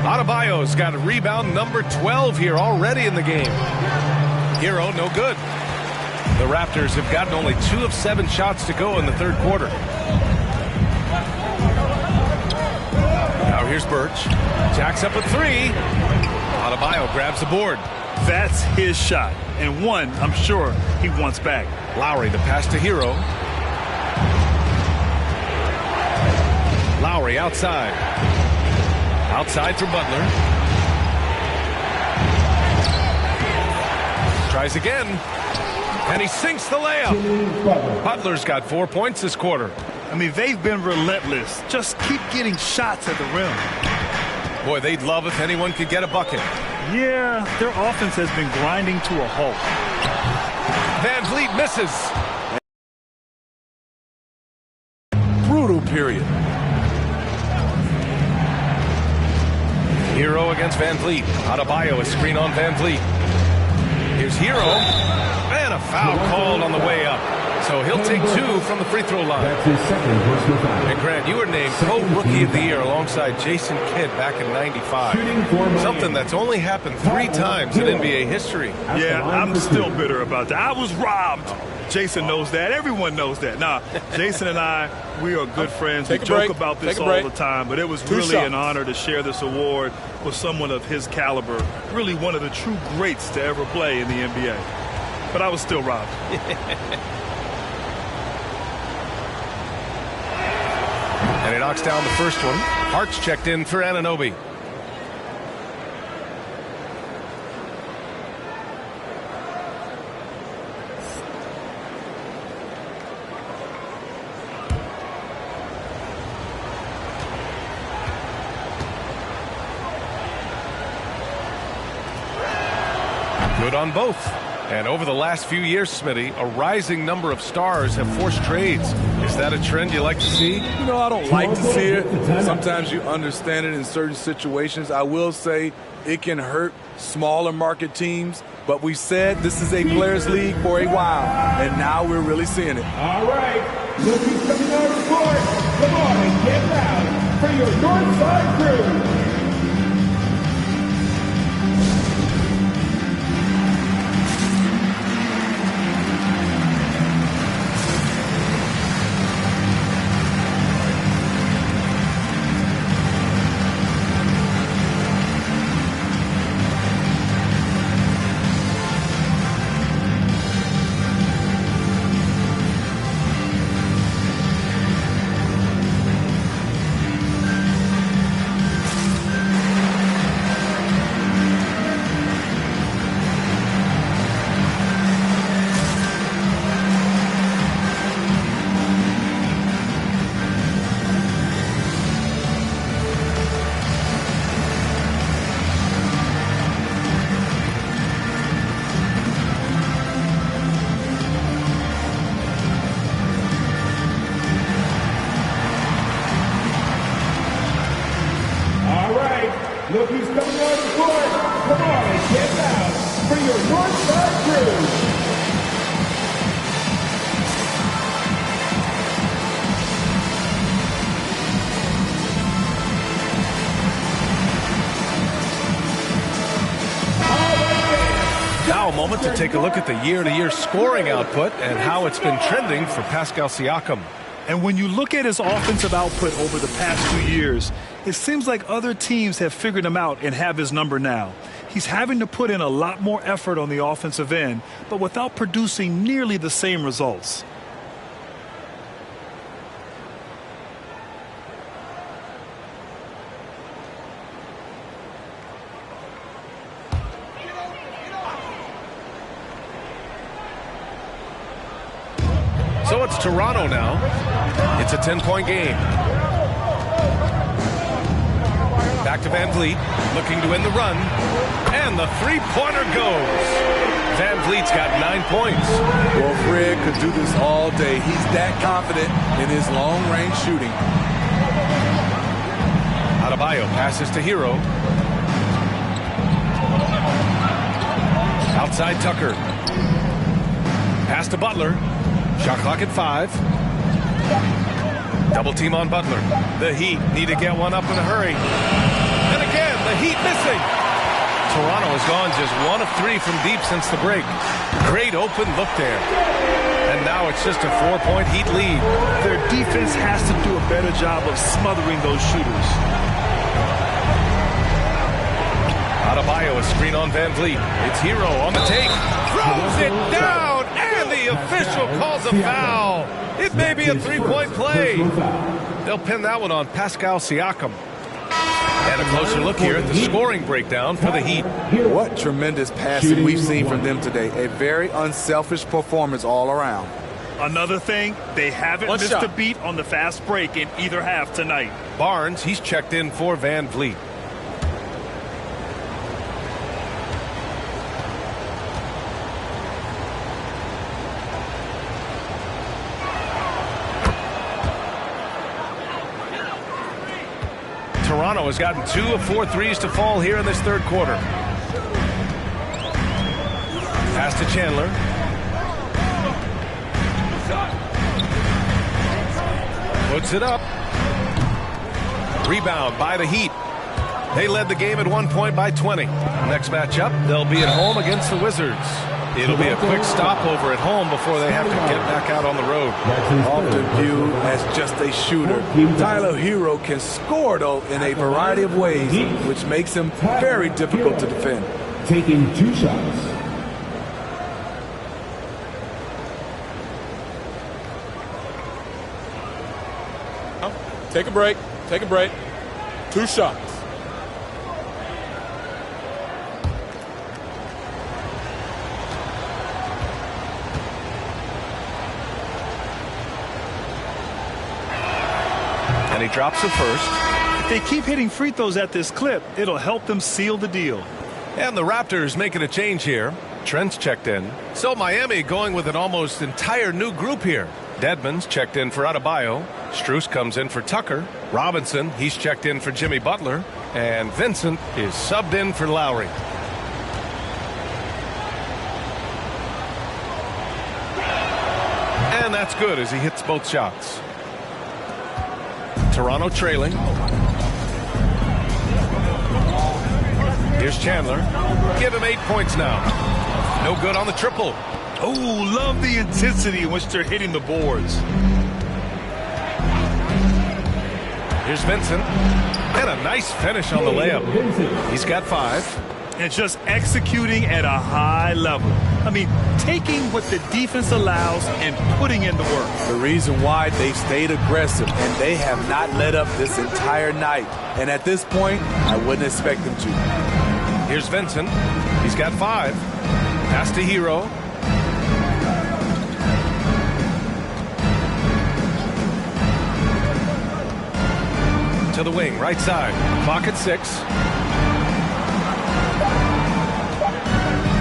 Adebayo's got a rebound number 12 here already in the game. Hero, no good. The Raptors have gotten only 2 of 7 shots to go in the third quarter. Now here's Birch. Jacks up a 3. Adebayo grabs the board. That's his shot, and one I'm sure he wants back. Lowry, the pass to Hero. Lowry outside. Outside for Butler. Tries again. And he sinks the layup. Butler's got 4 points this quarter. I mean, they've been relentless. Just keep getting shots at the rim. Boy, they'd love if anyone could get a bucket. Yeah, their offense has been grinding to a halt. Van Vliet misses. Brutal period. Hero against Van Vliet. Adebayo, a screen on Van Vliet. Here's Hero. And a foul called on the way up. So he'll take 2 from the free throw line. That's his second personal foul. And Grant, you were named Co-Rookie of the Year alongside Jason Kidd back in '95. Something that's only happened 3 times in NBA history. Yeah, I'm still bitter about that. I was robbed. Jason knows that. Everyone knows that. Nah, Jason and I, we are good friends. We joke about this all the time, but it was really an honor to share this award with someone of his caliber. Really one of the true greats to ever play in the NBA. But I was still robbed. And he knocks down the first one. Hart's checked in for Anunoby. Good on both. And over the last few years, Smitty, a rising number of stars have forced trades. Is that a trend you like to see? You know, I don't like to see it. Sometimes you understand it in certain situations. I will say it can hurt smaller market teams, but we said this is a players' league for a while, and now we're really seeing it. All right, look who's coming on the court. Come on and get loud for your Northside crew. moment to take a look at the year-to-year scoring output and how it's been trending for Pascal Siakam. And when you look at his offensive output over the past 2 years, it seems like other teams have figured him out and have his number now. He's having to put in a lot more effort on the offensive end, but without producing nearly the same results. So it's Toronto now. It's a 10-point game. Back to Van Vliet, looking to win the run. And the three-pointer goes. Van Vliet's got 9 points. Well, Fred could do this all day. He's that confident in his long-range shooting. Adebayo passes to Hero. Outside Tucker. Pass to Butler. Shot clock at 5. Double team on Butler. The Heat need to get one up in a hurry. And again, the Heat missing. Toronto has gone just 1 of 3 from deep since the break. Great open look there. And now it's just a 4-point Heat lead. Their defense has to do a better job of smothering those shooters. Adebayo, a screen on Van Vliet. It's Hero on the take. Throws it down, and the official calls a foul. It may be a 3-point play. They'll pin that one on Pascal Siakam. And a closer look here at the scoring breakdown for the Heat. What tremendous passing we've seen from them today. A very unselfish performance all around. Another thing, they haven't missed a beat on the fast break in either half tonight. Barnes, he's checked in for Van Vliet. Toronto has gotten 2 of 4 threes to fall here in this third quarter. Pass to Chandler. Puts it up. Rebound by the Heat. They led the game at 1 point by 20. Next matchup, they'll be at home against the Wizards. It'll be a quick stopover at home before they have to get back out on the road. Often viewed as just a shooter, Tyler Hero can score, though, in a variety of ways, which makes him very difficult to defend. Taking 2 shots. Take a break. Take a break. 2 shots. And he drops the first. If they keep hitting free throws at this clip, it'll help them seal the deal. And the Raptors making a change here. Trent's checked in. So Miami going with an almost entire new group here. Dedmon's checked in for Adebayo. Strus comes in for Tucker. Robinson, he's checked in for Jimmy Butler. And Vincent is subbed in for Lowry. And that's good as he hits both shots. Toronto trailing. Here's Chandler. Give him 8 points now. No good on the triple. Oh, love the intensity in which they're hitting the boards. Here's Vincent. And a nice finish on the layup. He's got 5. And just executing at a high level. I mean, taking what the defense allows and putting in the work. The reason why they've stayed aggressive, and they have not let up this entire night. And at this point, I wouldn't expect them to. Here's Vincent. He's got 5. Pass to Hero. To the wing, right side. Clock at 6.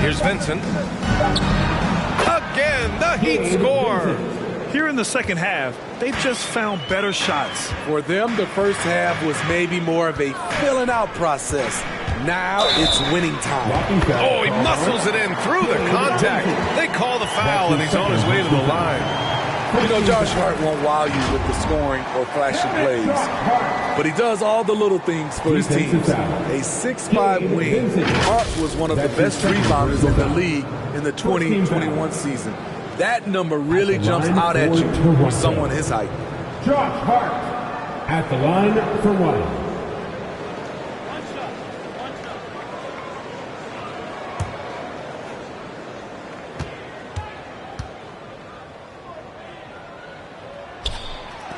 Here's Vincent. Again, the Heat score. Here in the second half, they've just found better shots. For them, the first half was maybe more of a filling out process. Now it's winning time. Oh, he muscles it in through the contact. They call the foul, and he's on his way to the line. You know, Josh Hart won't wow you with the scoring or flashing plays, but he does all the little things for his teams. A 6'5" wing, Hart was one of the best rebounders in the league in the 2021 season. That number really jumps out at you for someone his height. Josh Hart at the line for one.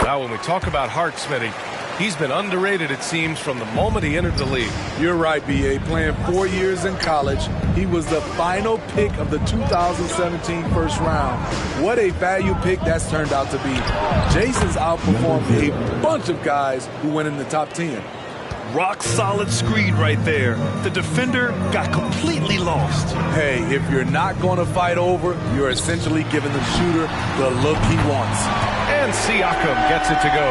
Now, when we talk about Hart, Smitty, he's been underrated, it seems, from the moment he entered the league. You're right, B.A. Playing 4 years in college, he was the final pick of the 2017 first round. What a value pick that's turned out to be. Jason's outperformed a bunch of guys who went in the top 10. Rock solid screen right there. The defender got completely lost. Hey, if you're not going to fight over, you're essentially giving the shooter the look he wants. And Siakam gets it to go.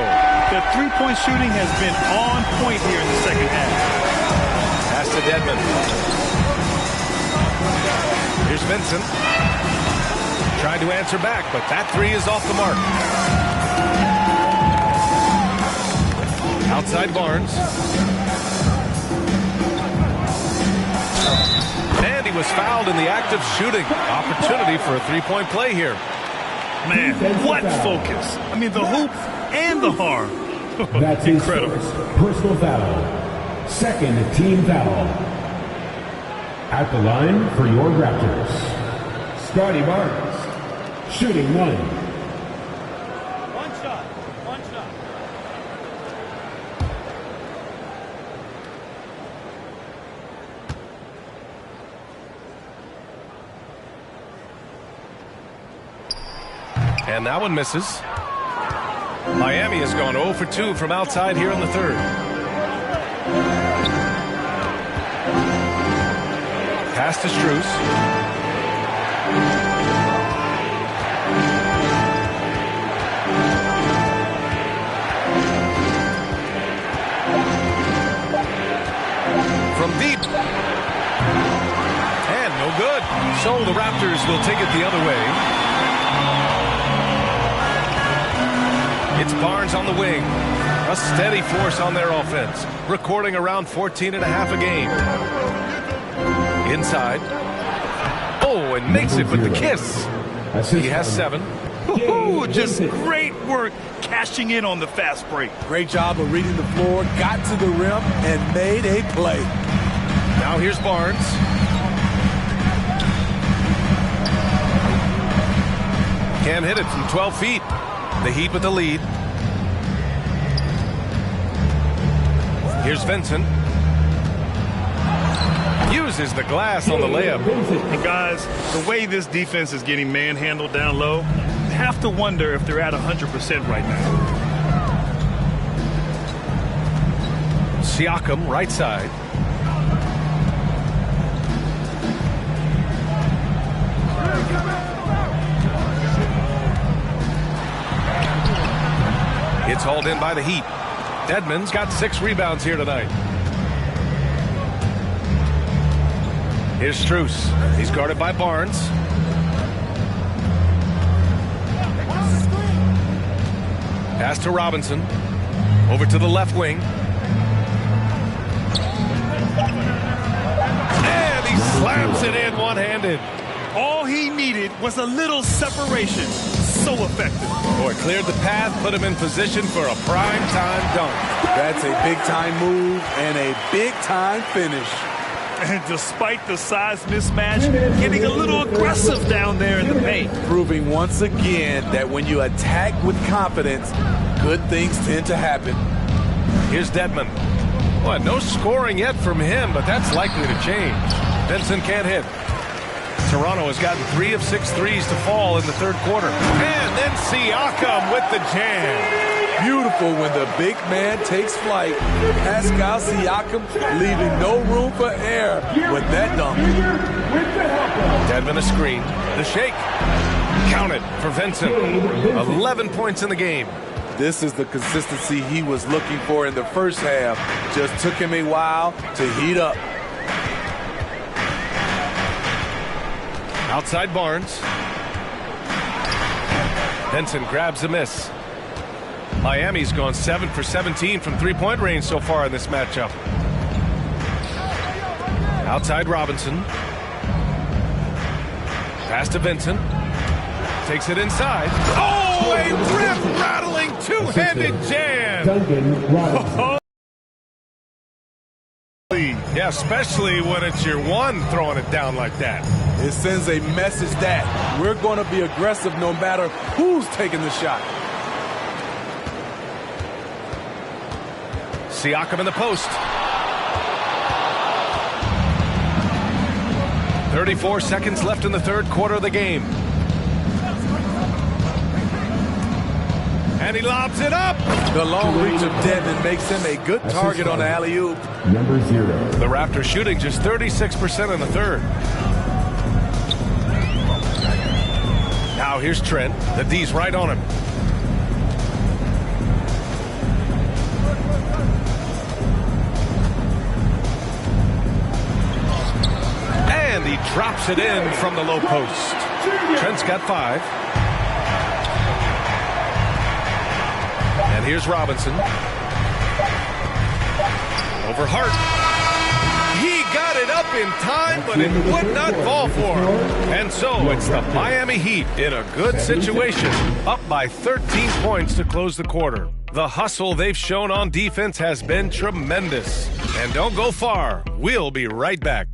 The three-point shooting has been on point here in the second half. Pass to Dedmon. Here's Vincent. Trying to answer back, but that three is off the mark. Outside Barnes. And he was fouled in the act of shooting. Opportunity for a three-point play here. Man, what focus. I mean, the hoop and the harm. That's incredible. Personal foul. Second team foul. At the line for your Raptors, Scotty Barnes, shooting one. One shot. And that one misses. Miami has gone 0 for 2 from outside here in the third. Pass to Strus. From deep. And no good. So the Raptors will take it the other way. It's Barnes on the wing. A steady force on their offense. Recording around 14.5 a game. Inside. Oh, and makes it with the kiss. He has 7. Ooh, just great work cashing in on the fast break. Great job of reading the floor, got to the rim, and made a play. Now here's Barnes. Can't hit it from 12 feet. The Heat with the lead. Here's Vincent. Uses the glass on the layup. And guys, the way this defense is getting manhandled down low, you have to wonder if they're at 100% right now. Siakam, right side. It's hauled in by the Heat. Dedmon's got 6 rebounds here tonight. Here's Strus. He's guarded by Barnes. Pass to Robinson. Over to the left wing. And he slams it in one-handed. All he needed was a little separation. So effective. Boy, cleared the path, put him in position for a prime-time dunk. That's a big-time move and a big-time finish. And despite the size mismatch, getting a little aggressive down there in the paint. Proving once again that when you attack with confidence, good things tend to happen. Here's Dedmon. Well, no scoring yet from him, but that's likely to change. Vincent can't hit. Toronto has gotten 3 of 6 threes to fall in the third quarter. And then Siakam with the jam. Beautiful when the big man takes flight. Pascal Siakam leaving no room for error with that dunk. Dedmon a screen. The shake. Count it for Vincent. 11 points in the game. This is the consistency he was looking for in the first half. Just took him a while to heat up. Outside Barnes. Vincent grabs a miss. Miami's gone 7 for 17 from three-point range so far in this matchup. Outside Robinson. Pass to Vincent. Takes it inside. Oh, a rip-rattling two-handed jam. Duncan Robinson. Yeah, especially when it's your one throwing it down like that. It sends a message that we're going to be aggressive no matter who's taking the shot. Siakam in the post. 34 seconds left in the third quarter of the game. And he lobs it up. The long reach of Devin makes him a good target on the alley-oop. Number 0. The Raptors shooting just 36% in the third. Now here's Trent. The D's right on him. And he drops it in from the low post. Trent's got 5. And here's Robinson. Over Hart. He got it up in time, but it would not fall for him. And so it's the Miami Heat in a good situation, up by 13 points to close the quarter. The hustle they've shown on defense has been tremendous. And don't go far. We'll be right back.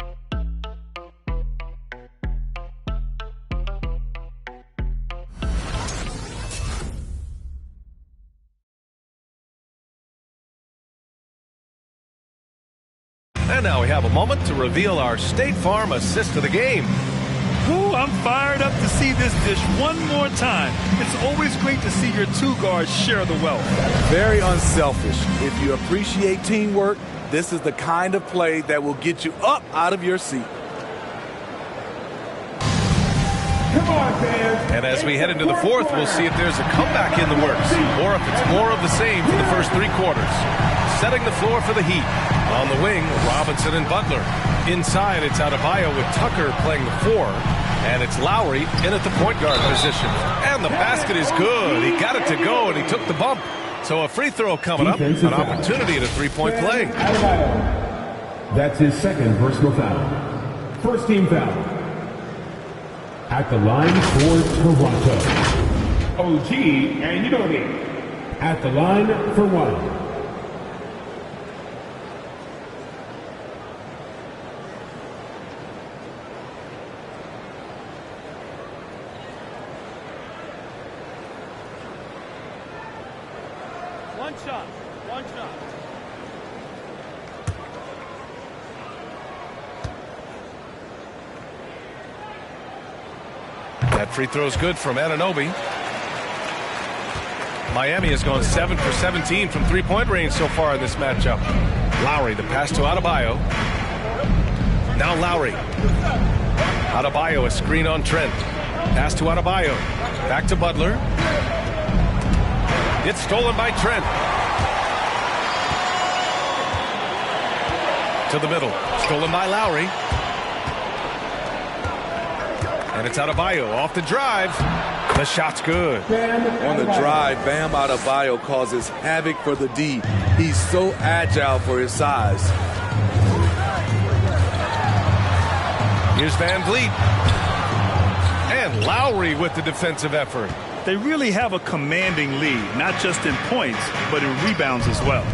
And now we have a moment to reveal our State Farm assist of the game. Ooh, I'm fired up to see this dish one more time. It's always great to see your two guards share the wealth. Very unselfish. If you appreciate teamwork, this is the kind of play that will get you up out of your seat. Come on, fans. And as we head into the fourth, we'll see if there's a comeback in the works, or if it's more of the same for the first 3 quarters. Setting the floor for the Heat. On the wing, Robinson and Butler. Inside, it's Adebayo with Tucker playing the 4. And it's Lowry in at the point guard position. And the basket is good. He got it to go, and he took the bump. So a free throw coming up, an opportunity at a 3-point play. That's his second personal foul. First team foul. At the line for Toronto, OG Anunoby. At the line for 1. One shot. That free throw's good from Anunoby. Miami has gone 7 for 17 from three-point range so far in this matchup. Lowry, the pass to Adebayo. Now Lowry. Adebayo, a screen on Trent. Pass to Adebayo. Back to Butler. It's stolen by Trent. To the middle. Stolen by Lowry. And it's Adebayo off the drive. The shot's good. On the drive, Bam Adebayo causes havoc for the D. He's so agile for his size. Here's Van Vliet. And Lowry with the defensive effort. They really have a commanding lead, not just in points, but in rebounds as well.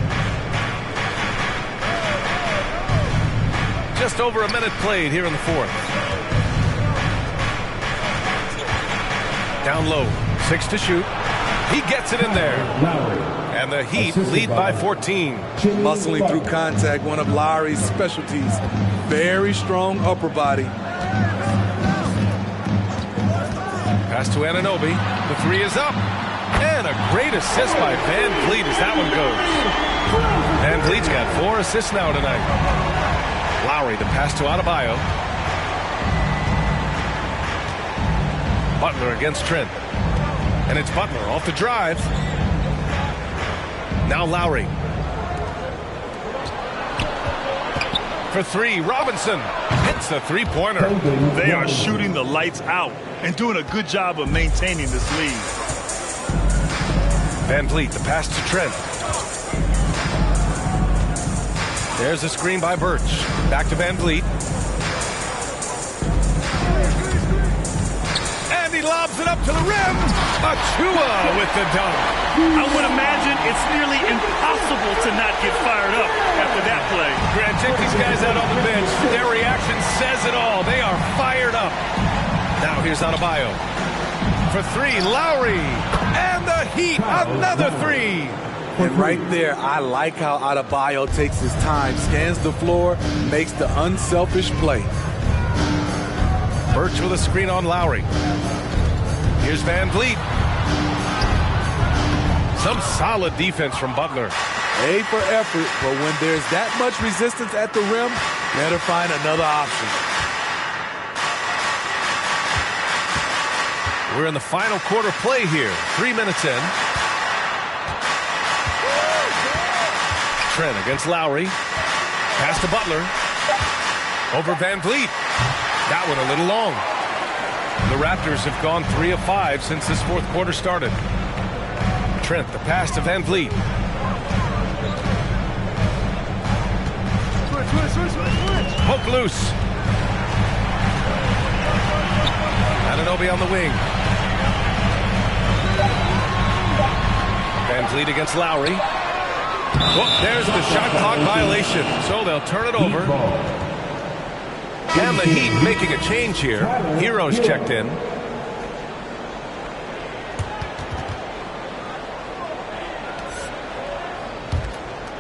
Just over a minute played here in the fourth. Down low, 6 to shoot. He gets it in there. And the Heat lead by 14. Muscling through contact, one of Lowry's specialties. Very strong upper body. Pass to Anunoby. The 3 is up. And a great assist by Van Vliet as that one goes. Van Vliet's got 4 assists now tonight. Lowry, the pass to Adebayo. Butler against Trent. And it's Butler off the drive. Now Lowry. For 3, Robinson hits the 3-pointer. They are shooting the lights out and doing a good job of maintaining this lead. Van Vliet, the pass to Trent. There's a screen by Birch. Back to Van Vliet. And he lobs it up to the rim. Achua with the dunk. I would imagine it's nearly impossible to not get fired up after that play. Grant, check these guys out on the bench. Their reaction says it all. They are fired up. Now here's Adebayo. For three, Lowry. And the Heat, another three. And right there, I like how Adebayo takes his time, scans the floor, makes the unselfish play. Birch with a screen on Lowry. Here's Van Vliet. Some solid defense from Butler. A for effort, but when there's that much resistance at the rim, better find another option. We're in the final quarter play here. 3 minutes in. Trent against Lowry. Pass to Butler. Over Van Vliet. That one a little long. The Raptors have gone 3 of 5 since this fourth quarter started. Trent, the pass to Van Vliet. Poke loose. Anunoby on the wing. Van Vliet against Lowry. Oh, there's the shot clock violation. So they'll turn it over. And the Heat making a change here. Heroes checked in.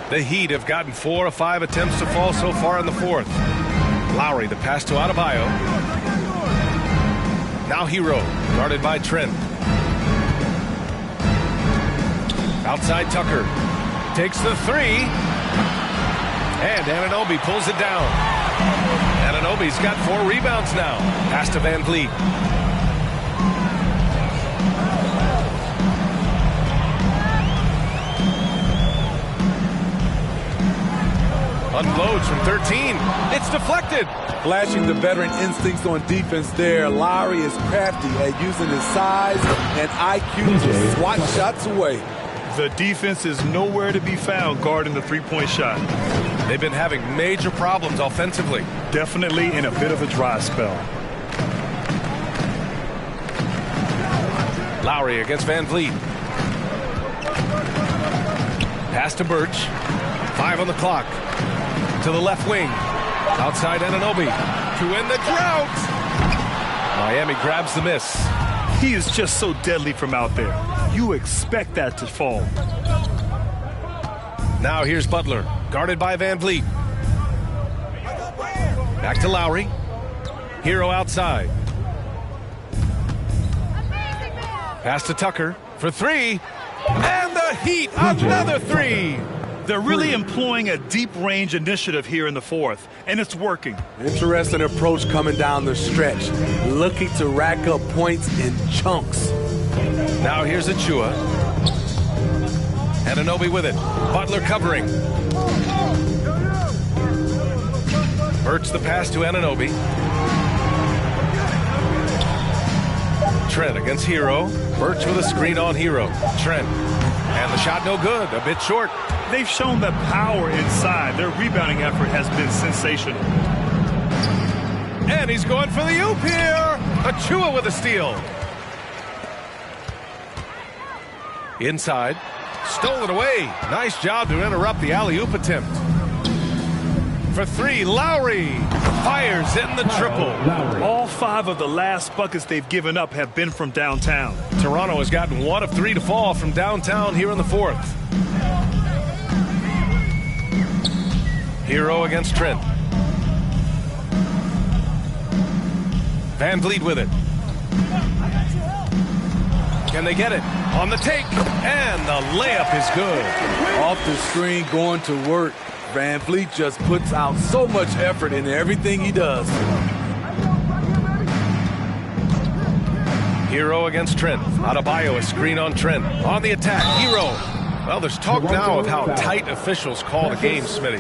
The Heat have gotten 4 of 5 attempts to fall so far in the fourth. Lowry, the pass to Adebayo. Now Hero, guarded by Trent. Outside Tucker. Takes the three. And Anunoby pulls it down. Anunoby's got 4 rebounds now. Pass to Van Vliet. Unloads from 13. It's deflected. Flashing the veteran instincts on defense there. Lowry is crafty at using his size and IQ to swat shots away. The defense is nowhere to be found guarding the three-point shot. They've been having major problems offensively. Definitely in a bit of a dry spell. Lowry against Van Vliet. Pass to Birch. 5 on the clock. To the left wing. Outside Anunoby. To end the drought. Miami grabs the miss. He is just so deadly from out there. You expect that to fall. Now here's Butler, guarded by Van Vliet. Back to Lowry. Hero outside. Pass to Tucker for 3. And the Heat, another 3. They're really employing a deep range initiative here in the fourth, and it's working. Interesting approach coming down the stretch. Looking to rack up points in chunks. Now here's Achua. Anunoby with it. Butler covering. Birch the pass to Anunoby. Trent against Hero. Birch with a screen on Hero. Trent. And the shot no good. A bit short. They've shown the power inside. Their rebounding effort has been sensational. And he's going for the oop here. Achua with a steal. Inside. Stolen away. Nice job to interrupt the alley-oop attempt. For 3, Lowry fires in the triple. All 5 of the last buckets they've given up have been from downtown. Toronto has gotten 1 of 3 to fall from downtown here in the fourth. Hero against Trent. Van Vliet with it. Can they get it? On the take. And the layup is good. Off the screen, going to work. Van Vliet just puts out so much effort in everything he does. Hero against Trent. Adebayo, a screen on Trent. On the attack, Hero. Well, there's talk now of how tight officials call the game, Smitty.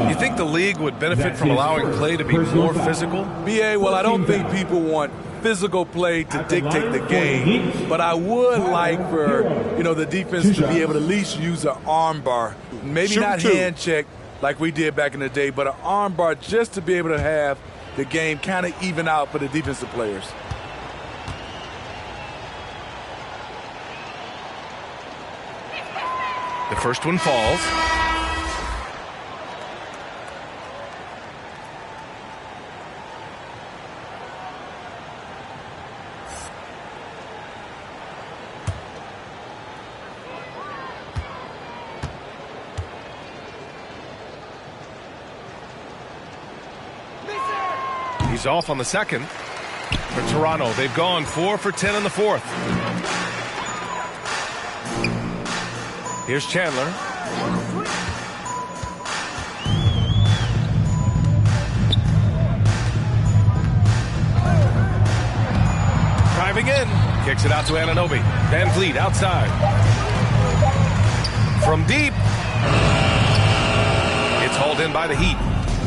You think the league would benefit from allowing play to be more physical? BA, well, I don't think people want physical play to dictate the game, but I would like for, the defense to be able to at least use an arm bar. Maybe not hand check like we did back in the day, but an arm bar just to be able to have the game kind of even out for the defensive players. The first one falls. He's off on the second. For Toronto, they've gone 4 for 10 in the fourth. Here's Chandler. Driving in. Kicks it out to Anunoby. Van Vliet outside. From deep. It's hauled in by the Heat.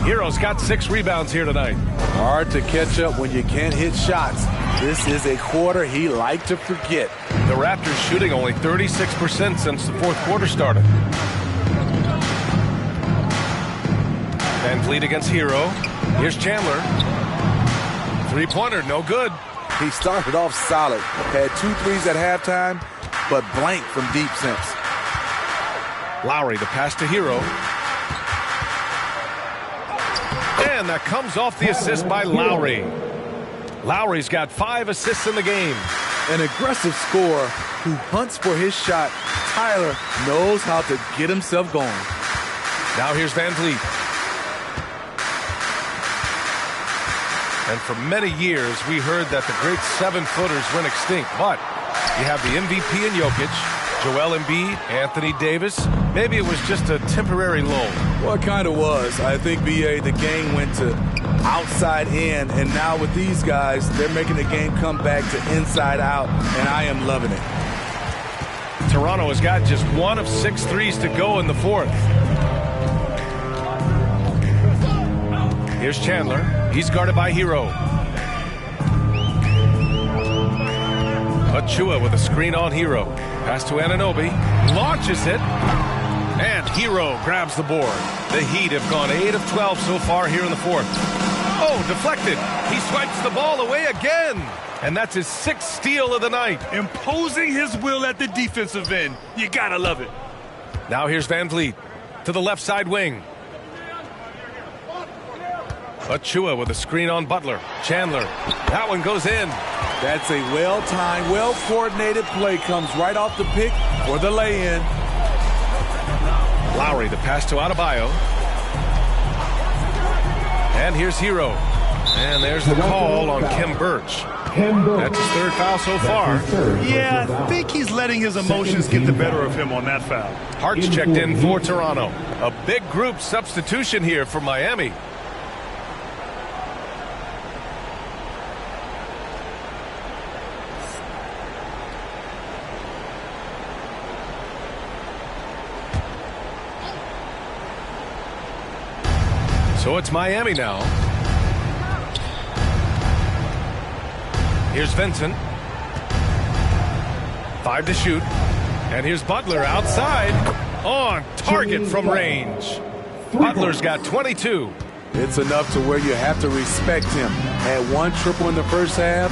Hero's got 6 rebounds here tonight. Hard to catch up when you can't hit shots. This is a quarter he liked to forget. The Raptors shooting only 36% since the fourth quarter started. Van Vliet against Hero. Here's Chandler. Three-pointer, no good. He started off solid. Had 2 threes at halftime, but blank from deep since. Lowry, the pass to Hero. And that comes off the assist by Lowry. Lowry's got 5 assists in the game. An aggressive scorer who hunts for his shot. Tyler knows how to get himself going. Now here's Van Vliet. And for many years, we heard that the great 7-footers went extinct. But you have the MVP in Jokic, Joel Embiid, Anthony Davis. Maybe it was just a temporary lull. Well, it kind of was. I think, B.A., the game went to outside in, and now with these guys, they're making the game come back to inside out, and I am loving it. Toronto has got just 1 of 6 threes to go in the fourth. Here's Chandler. He's guarded by Hero. Achua with a screen on Hero. Pass to Anunoby. Launches it. And Hero grabs the board. The Heat have gone 8 of 12 so far here in the fourth. Oh, deflected. He swipes the ball away again. And that's his 6th steal of the night. Imposing his will at the defensive end. You gotta love it. Now here's Van Vliet to the left side wing. Achua with a screen on Butler. Chandler. That one goes in. That's a well-timed, well-coordinated play. Comes right off the pick for the lay-in. Lowry, the pass to Adebayo. And here's Hero. And there's the call on Khem Birch. That's his 3rd foul so far. Yeah, I think he's letting his emotions get the better of him on that foul. Hart's checked in for Toronto. A big group substitution here for Miami. So it's Miami now. Here's Vincent. 5 to shoot. And here's Butler outside. On target from range. Butler's got 22. It's enough to where you have to respect him. Had 1 triple in the first half.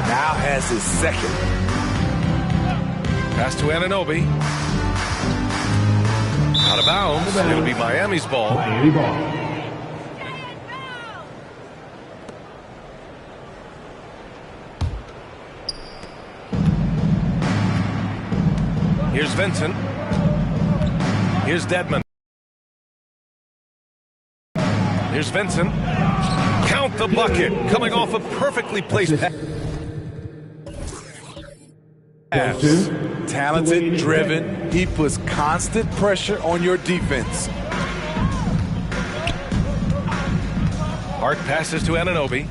Now has his 2nd. Pass to Anunoby. Out of bounds. It'll be Miami's ball. Miami ball. Here's Vincent. Here's Dedmon. Here's Vincent. Count the bucket. Coming off a perfectly placed pass. Talented, driven. He puts constant pressure on your defense. Hart passes to Anunoby.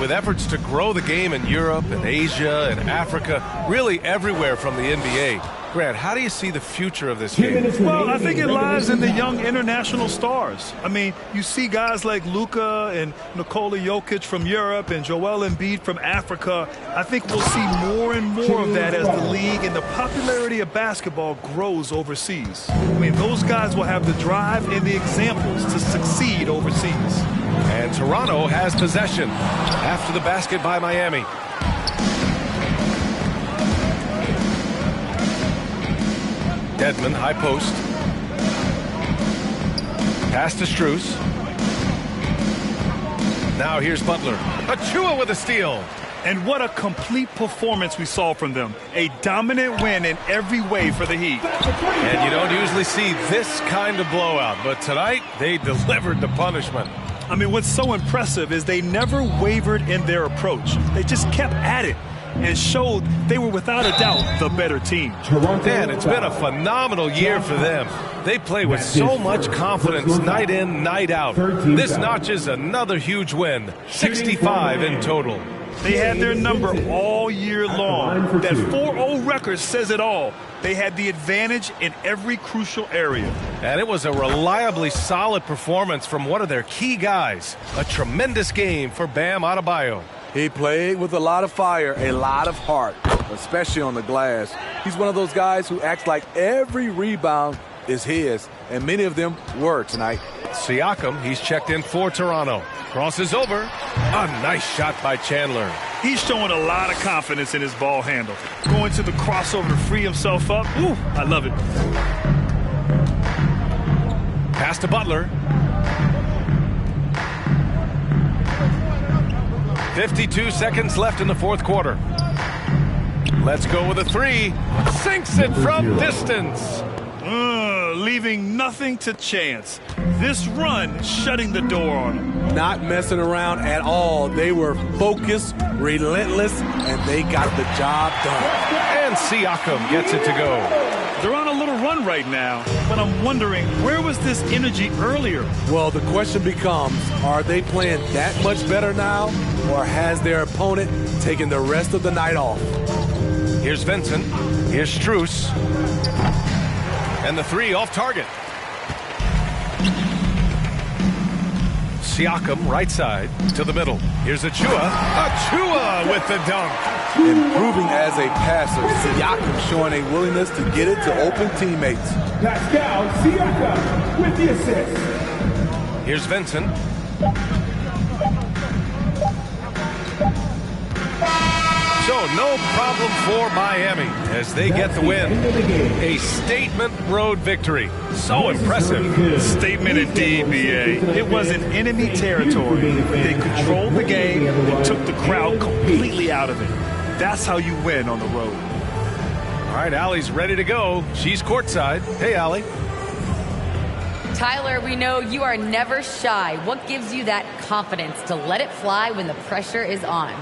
With efforts to grow the game in Europe and Asia and Africa, really everywhere from the NBA, Grant, how do you see the future of this game? Well, I think it lies in the young international stars. I mean, you see guys like Luka and Nikola Jokic from Europe and Joel Embiid from Africa. I think we'll see more and more of that as the league and the popularity of basketball grows overseas. I mean, those guys will have the drive and the examples to succeed overseas. And Toronto has possession after the basket by Miami. Dedmon, high post. Pass to Strus. Now here's Butler. Achua with a steal. And what a complete performance we saw from them. A dominant win in every way for the Heat. And you don't usually see this kind of blowout, but tonight they delivered the punishment. I mean, what's so impressive is they never wavered in their approach. They just kept at it and showed they were without a doubt the better team. Dan, it's been a phenomenal year for them. They play with so much confidence night in, night out. This notches another huge win, 65 in total. They had their number all year long. That 4-0 record says it all. They had the advantage in every crucial area. And it was a reliably solid performance from one of their key guys. A tremendous game for Bam Adebayo. He played with a lot of fire, a lot of heart, especially on the glass. He's one of those guys who acts like every rebound is his, and many of them were tonight. Siakam, he's checked in for Toronto. Crosses over. A nice shot by Chandler. He's showing a lot of confidence in his ball handle. Going to the crossover to free himself up. Ooh, I love it. Pass to Butler. 52 seconds left in the fourth quarter. Let's go with a three. Sinks it from distance. Leaving nothing to chance. This run shutting the door on them. Not messing around at all. They were focused, relentless, and they got the job done. And Siakam gets it to go. They're on a little run right now, but I'm wondering, where was this energy earlier? Well, the question becomes, are they playing that much better now, or has their opponent taken the rest of the night off? Here's Vincent. Here's Strus. And the three off target. Siakam, right side, to the middle. Here's Achua. Achua with the dunk. Improving as a passer, Siakam showing a willingness to get it to open teammates. Pascal Siakam with the assist. Here's Vincent. So no problem for Miami as they get the win. A statement road victory. So impressive. Statement indeed, B.A. It was in enemy territory. They controlled the game and took the crowd completely out of it. That's how you win on the road. All right, Allie's ready to go. She's courtside. Hey, Allie. Tyler, we know you are never shy. What gives you that confidence to let it fly when the pressure is on?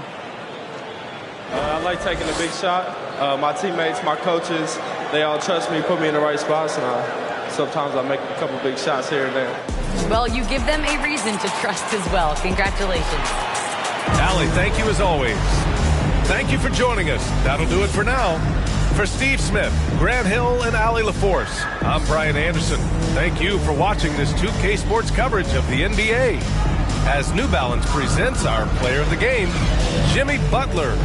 I like taking a big shot. My teammates, my coaches, they all trust me, put me in the right spots, and sometimes I make a couple big shots here and there. Well, you give them a reason to trust as well. Congratulations. Allie, thank you as always. Thank you for joining us. That'll do it for now. For Steve Smith, Grant Hill, and Allie LaForce, I'm Brian Anderson. Thank you for watching this 2K Sports coverage of the NBA. As New Balance presents our player of the game, Jimmy Butler.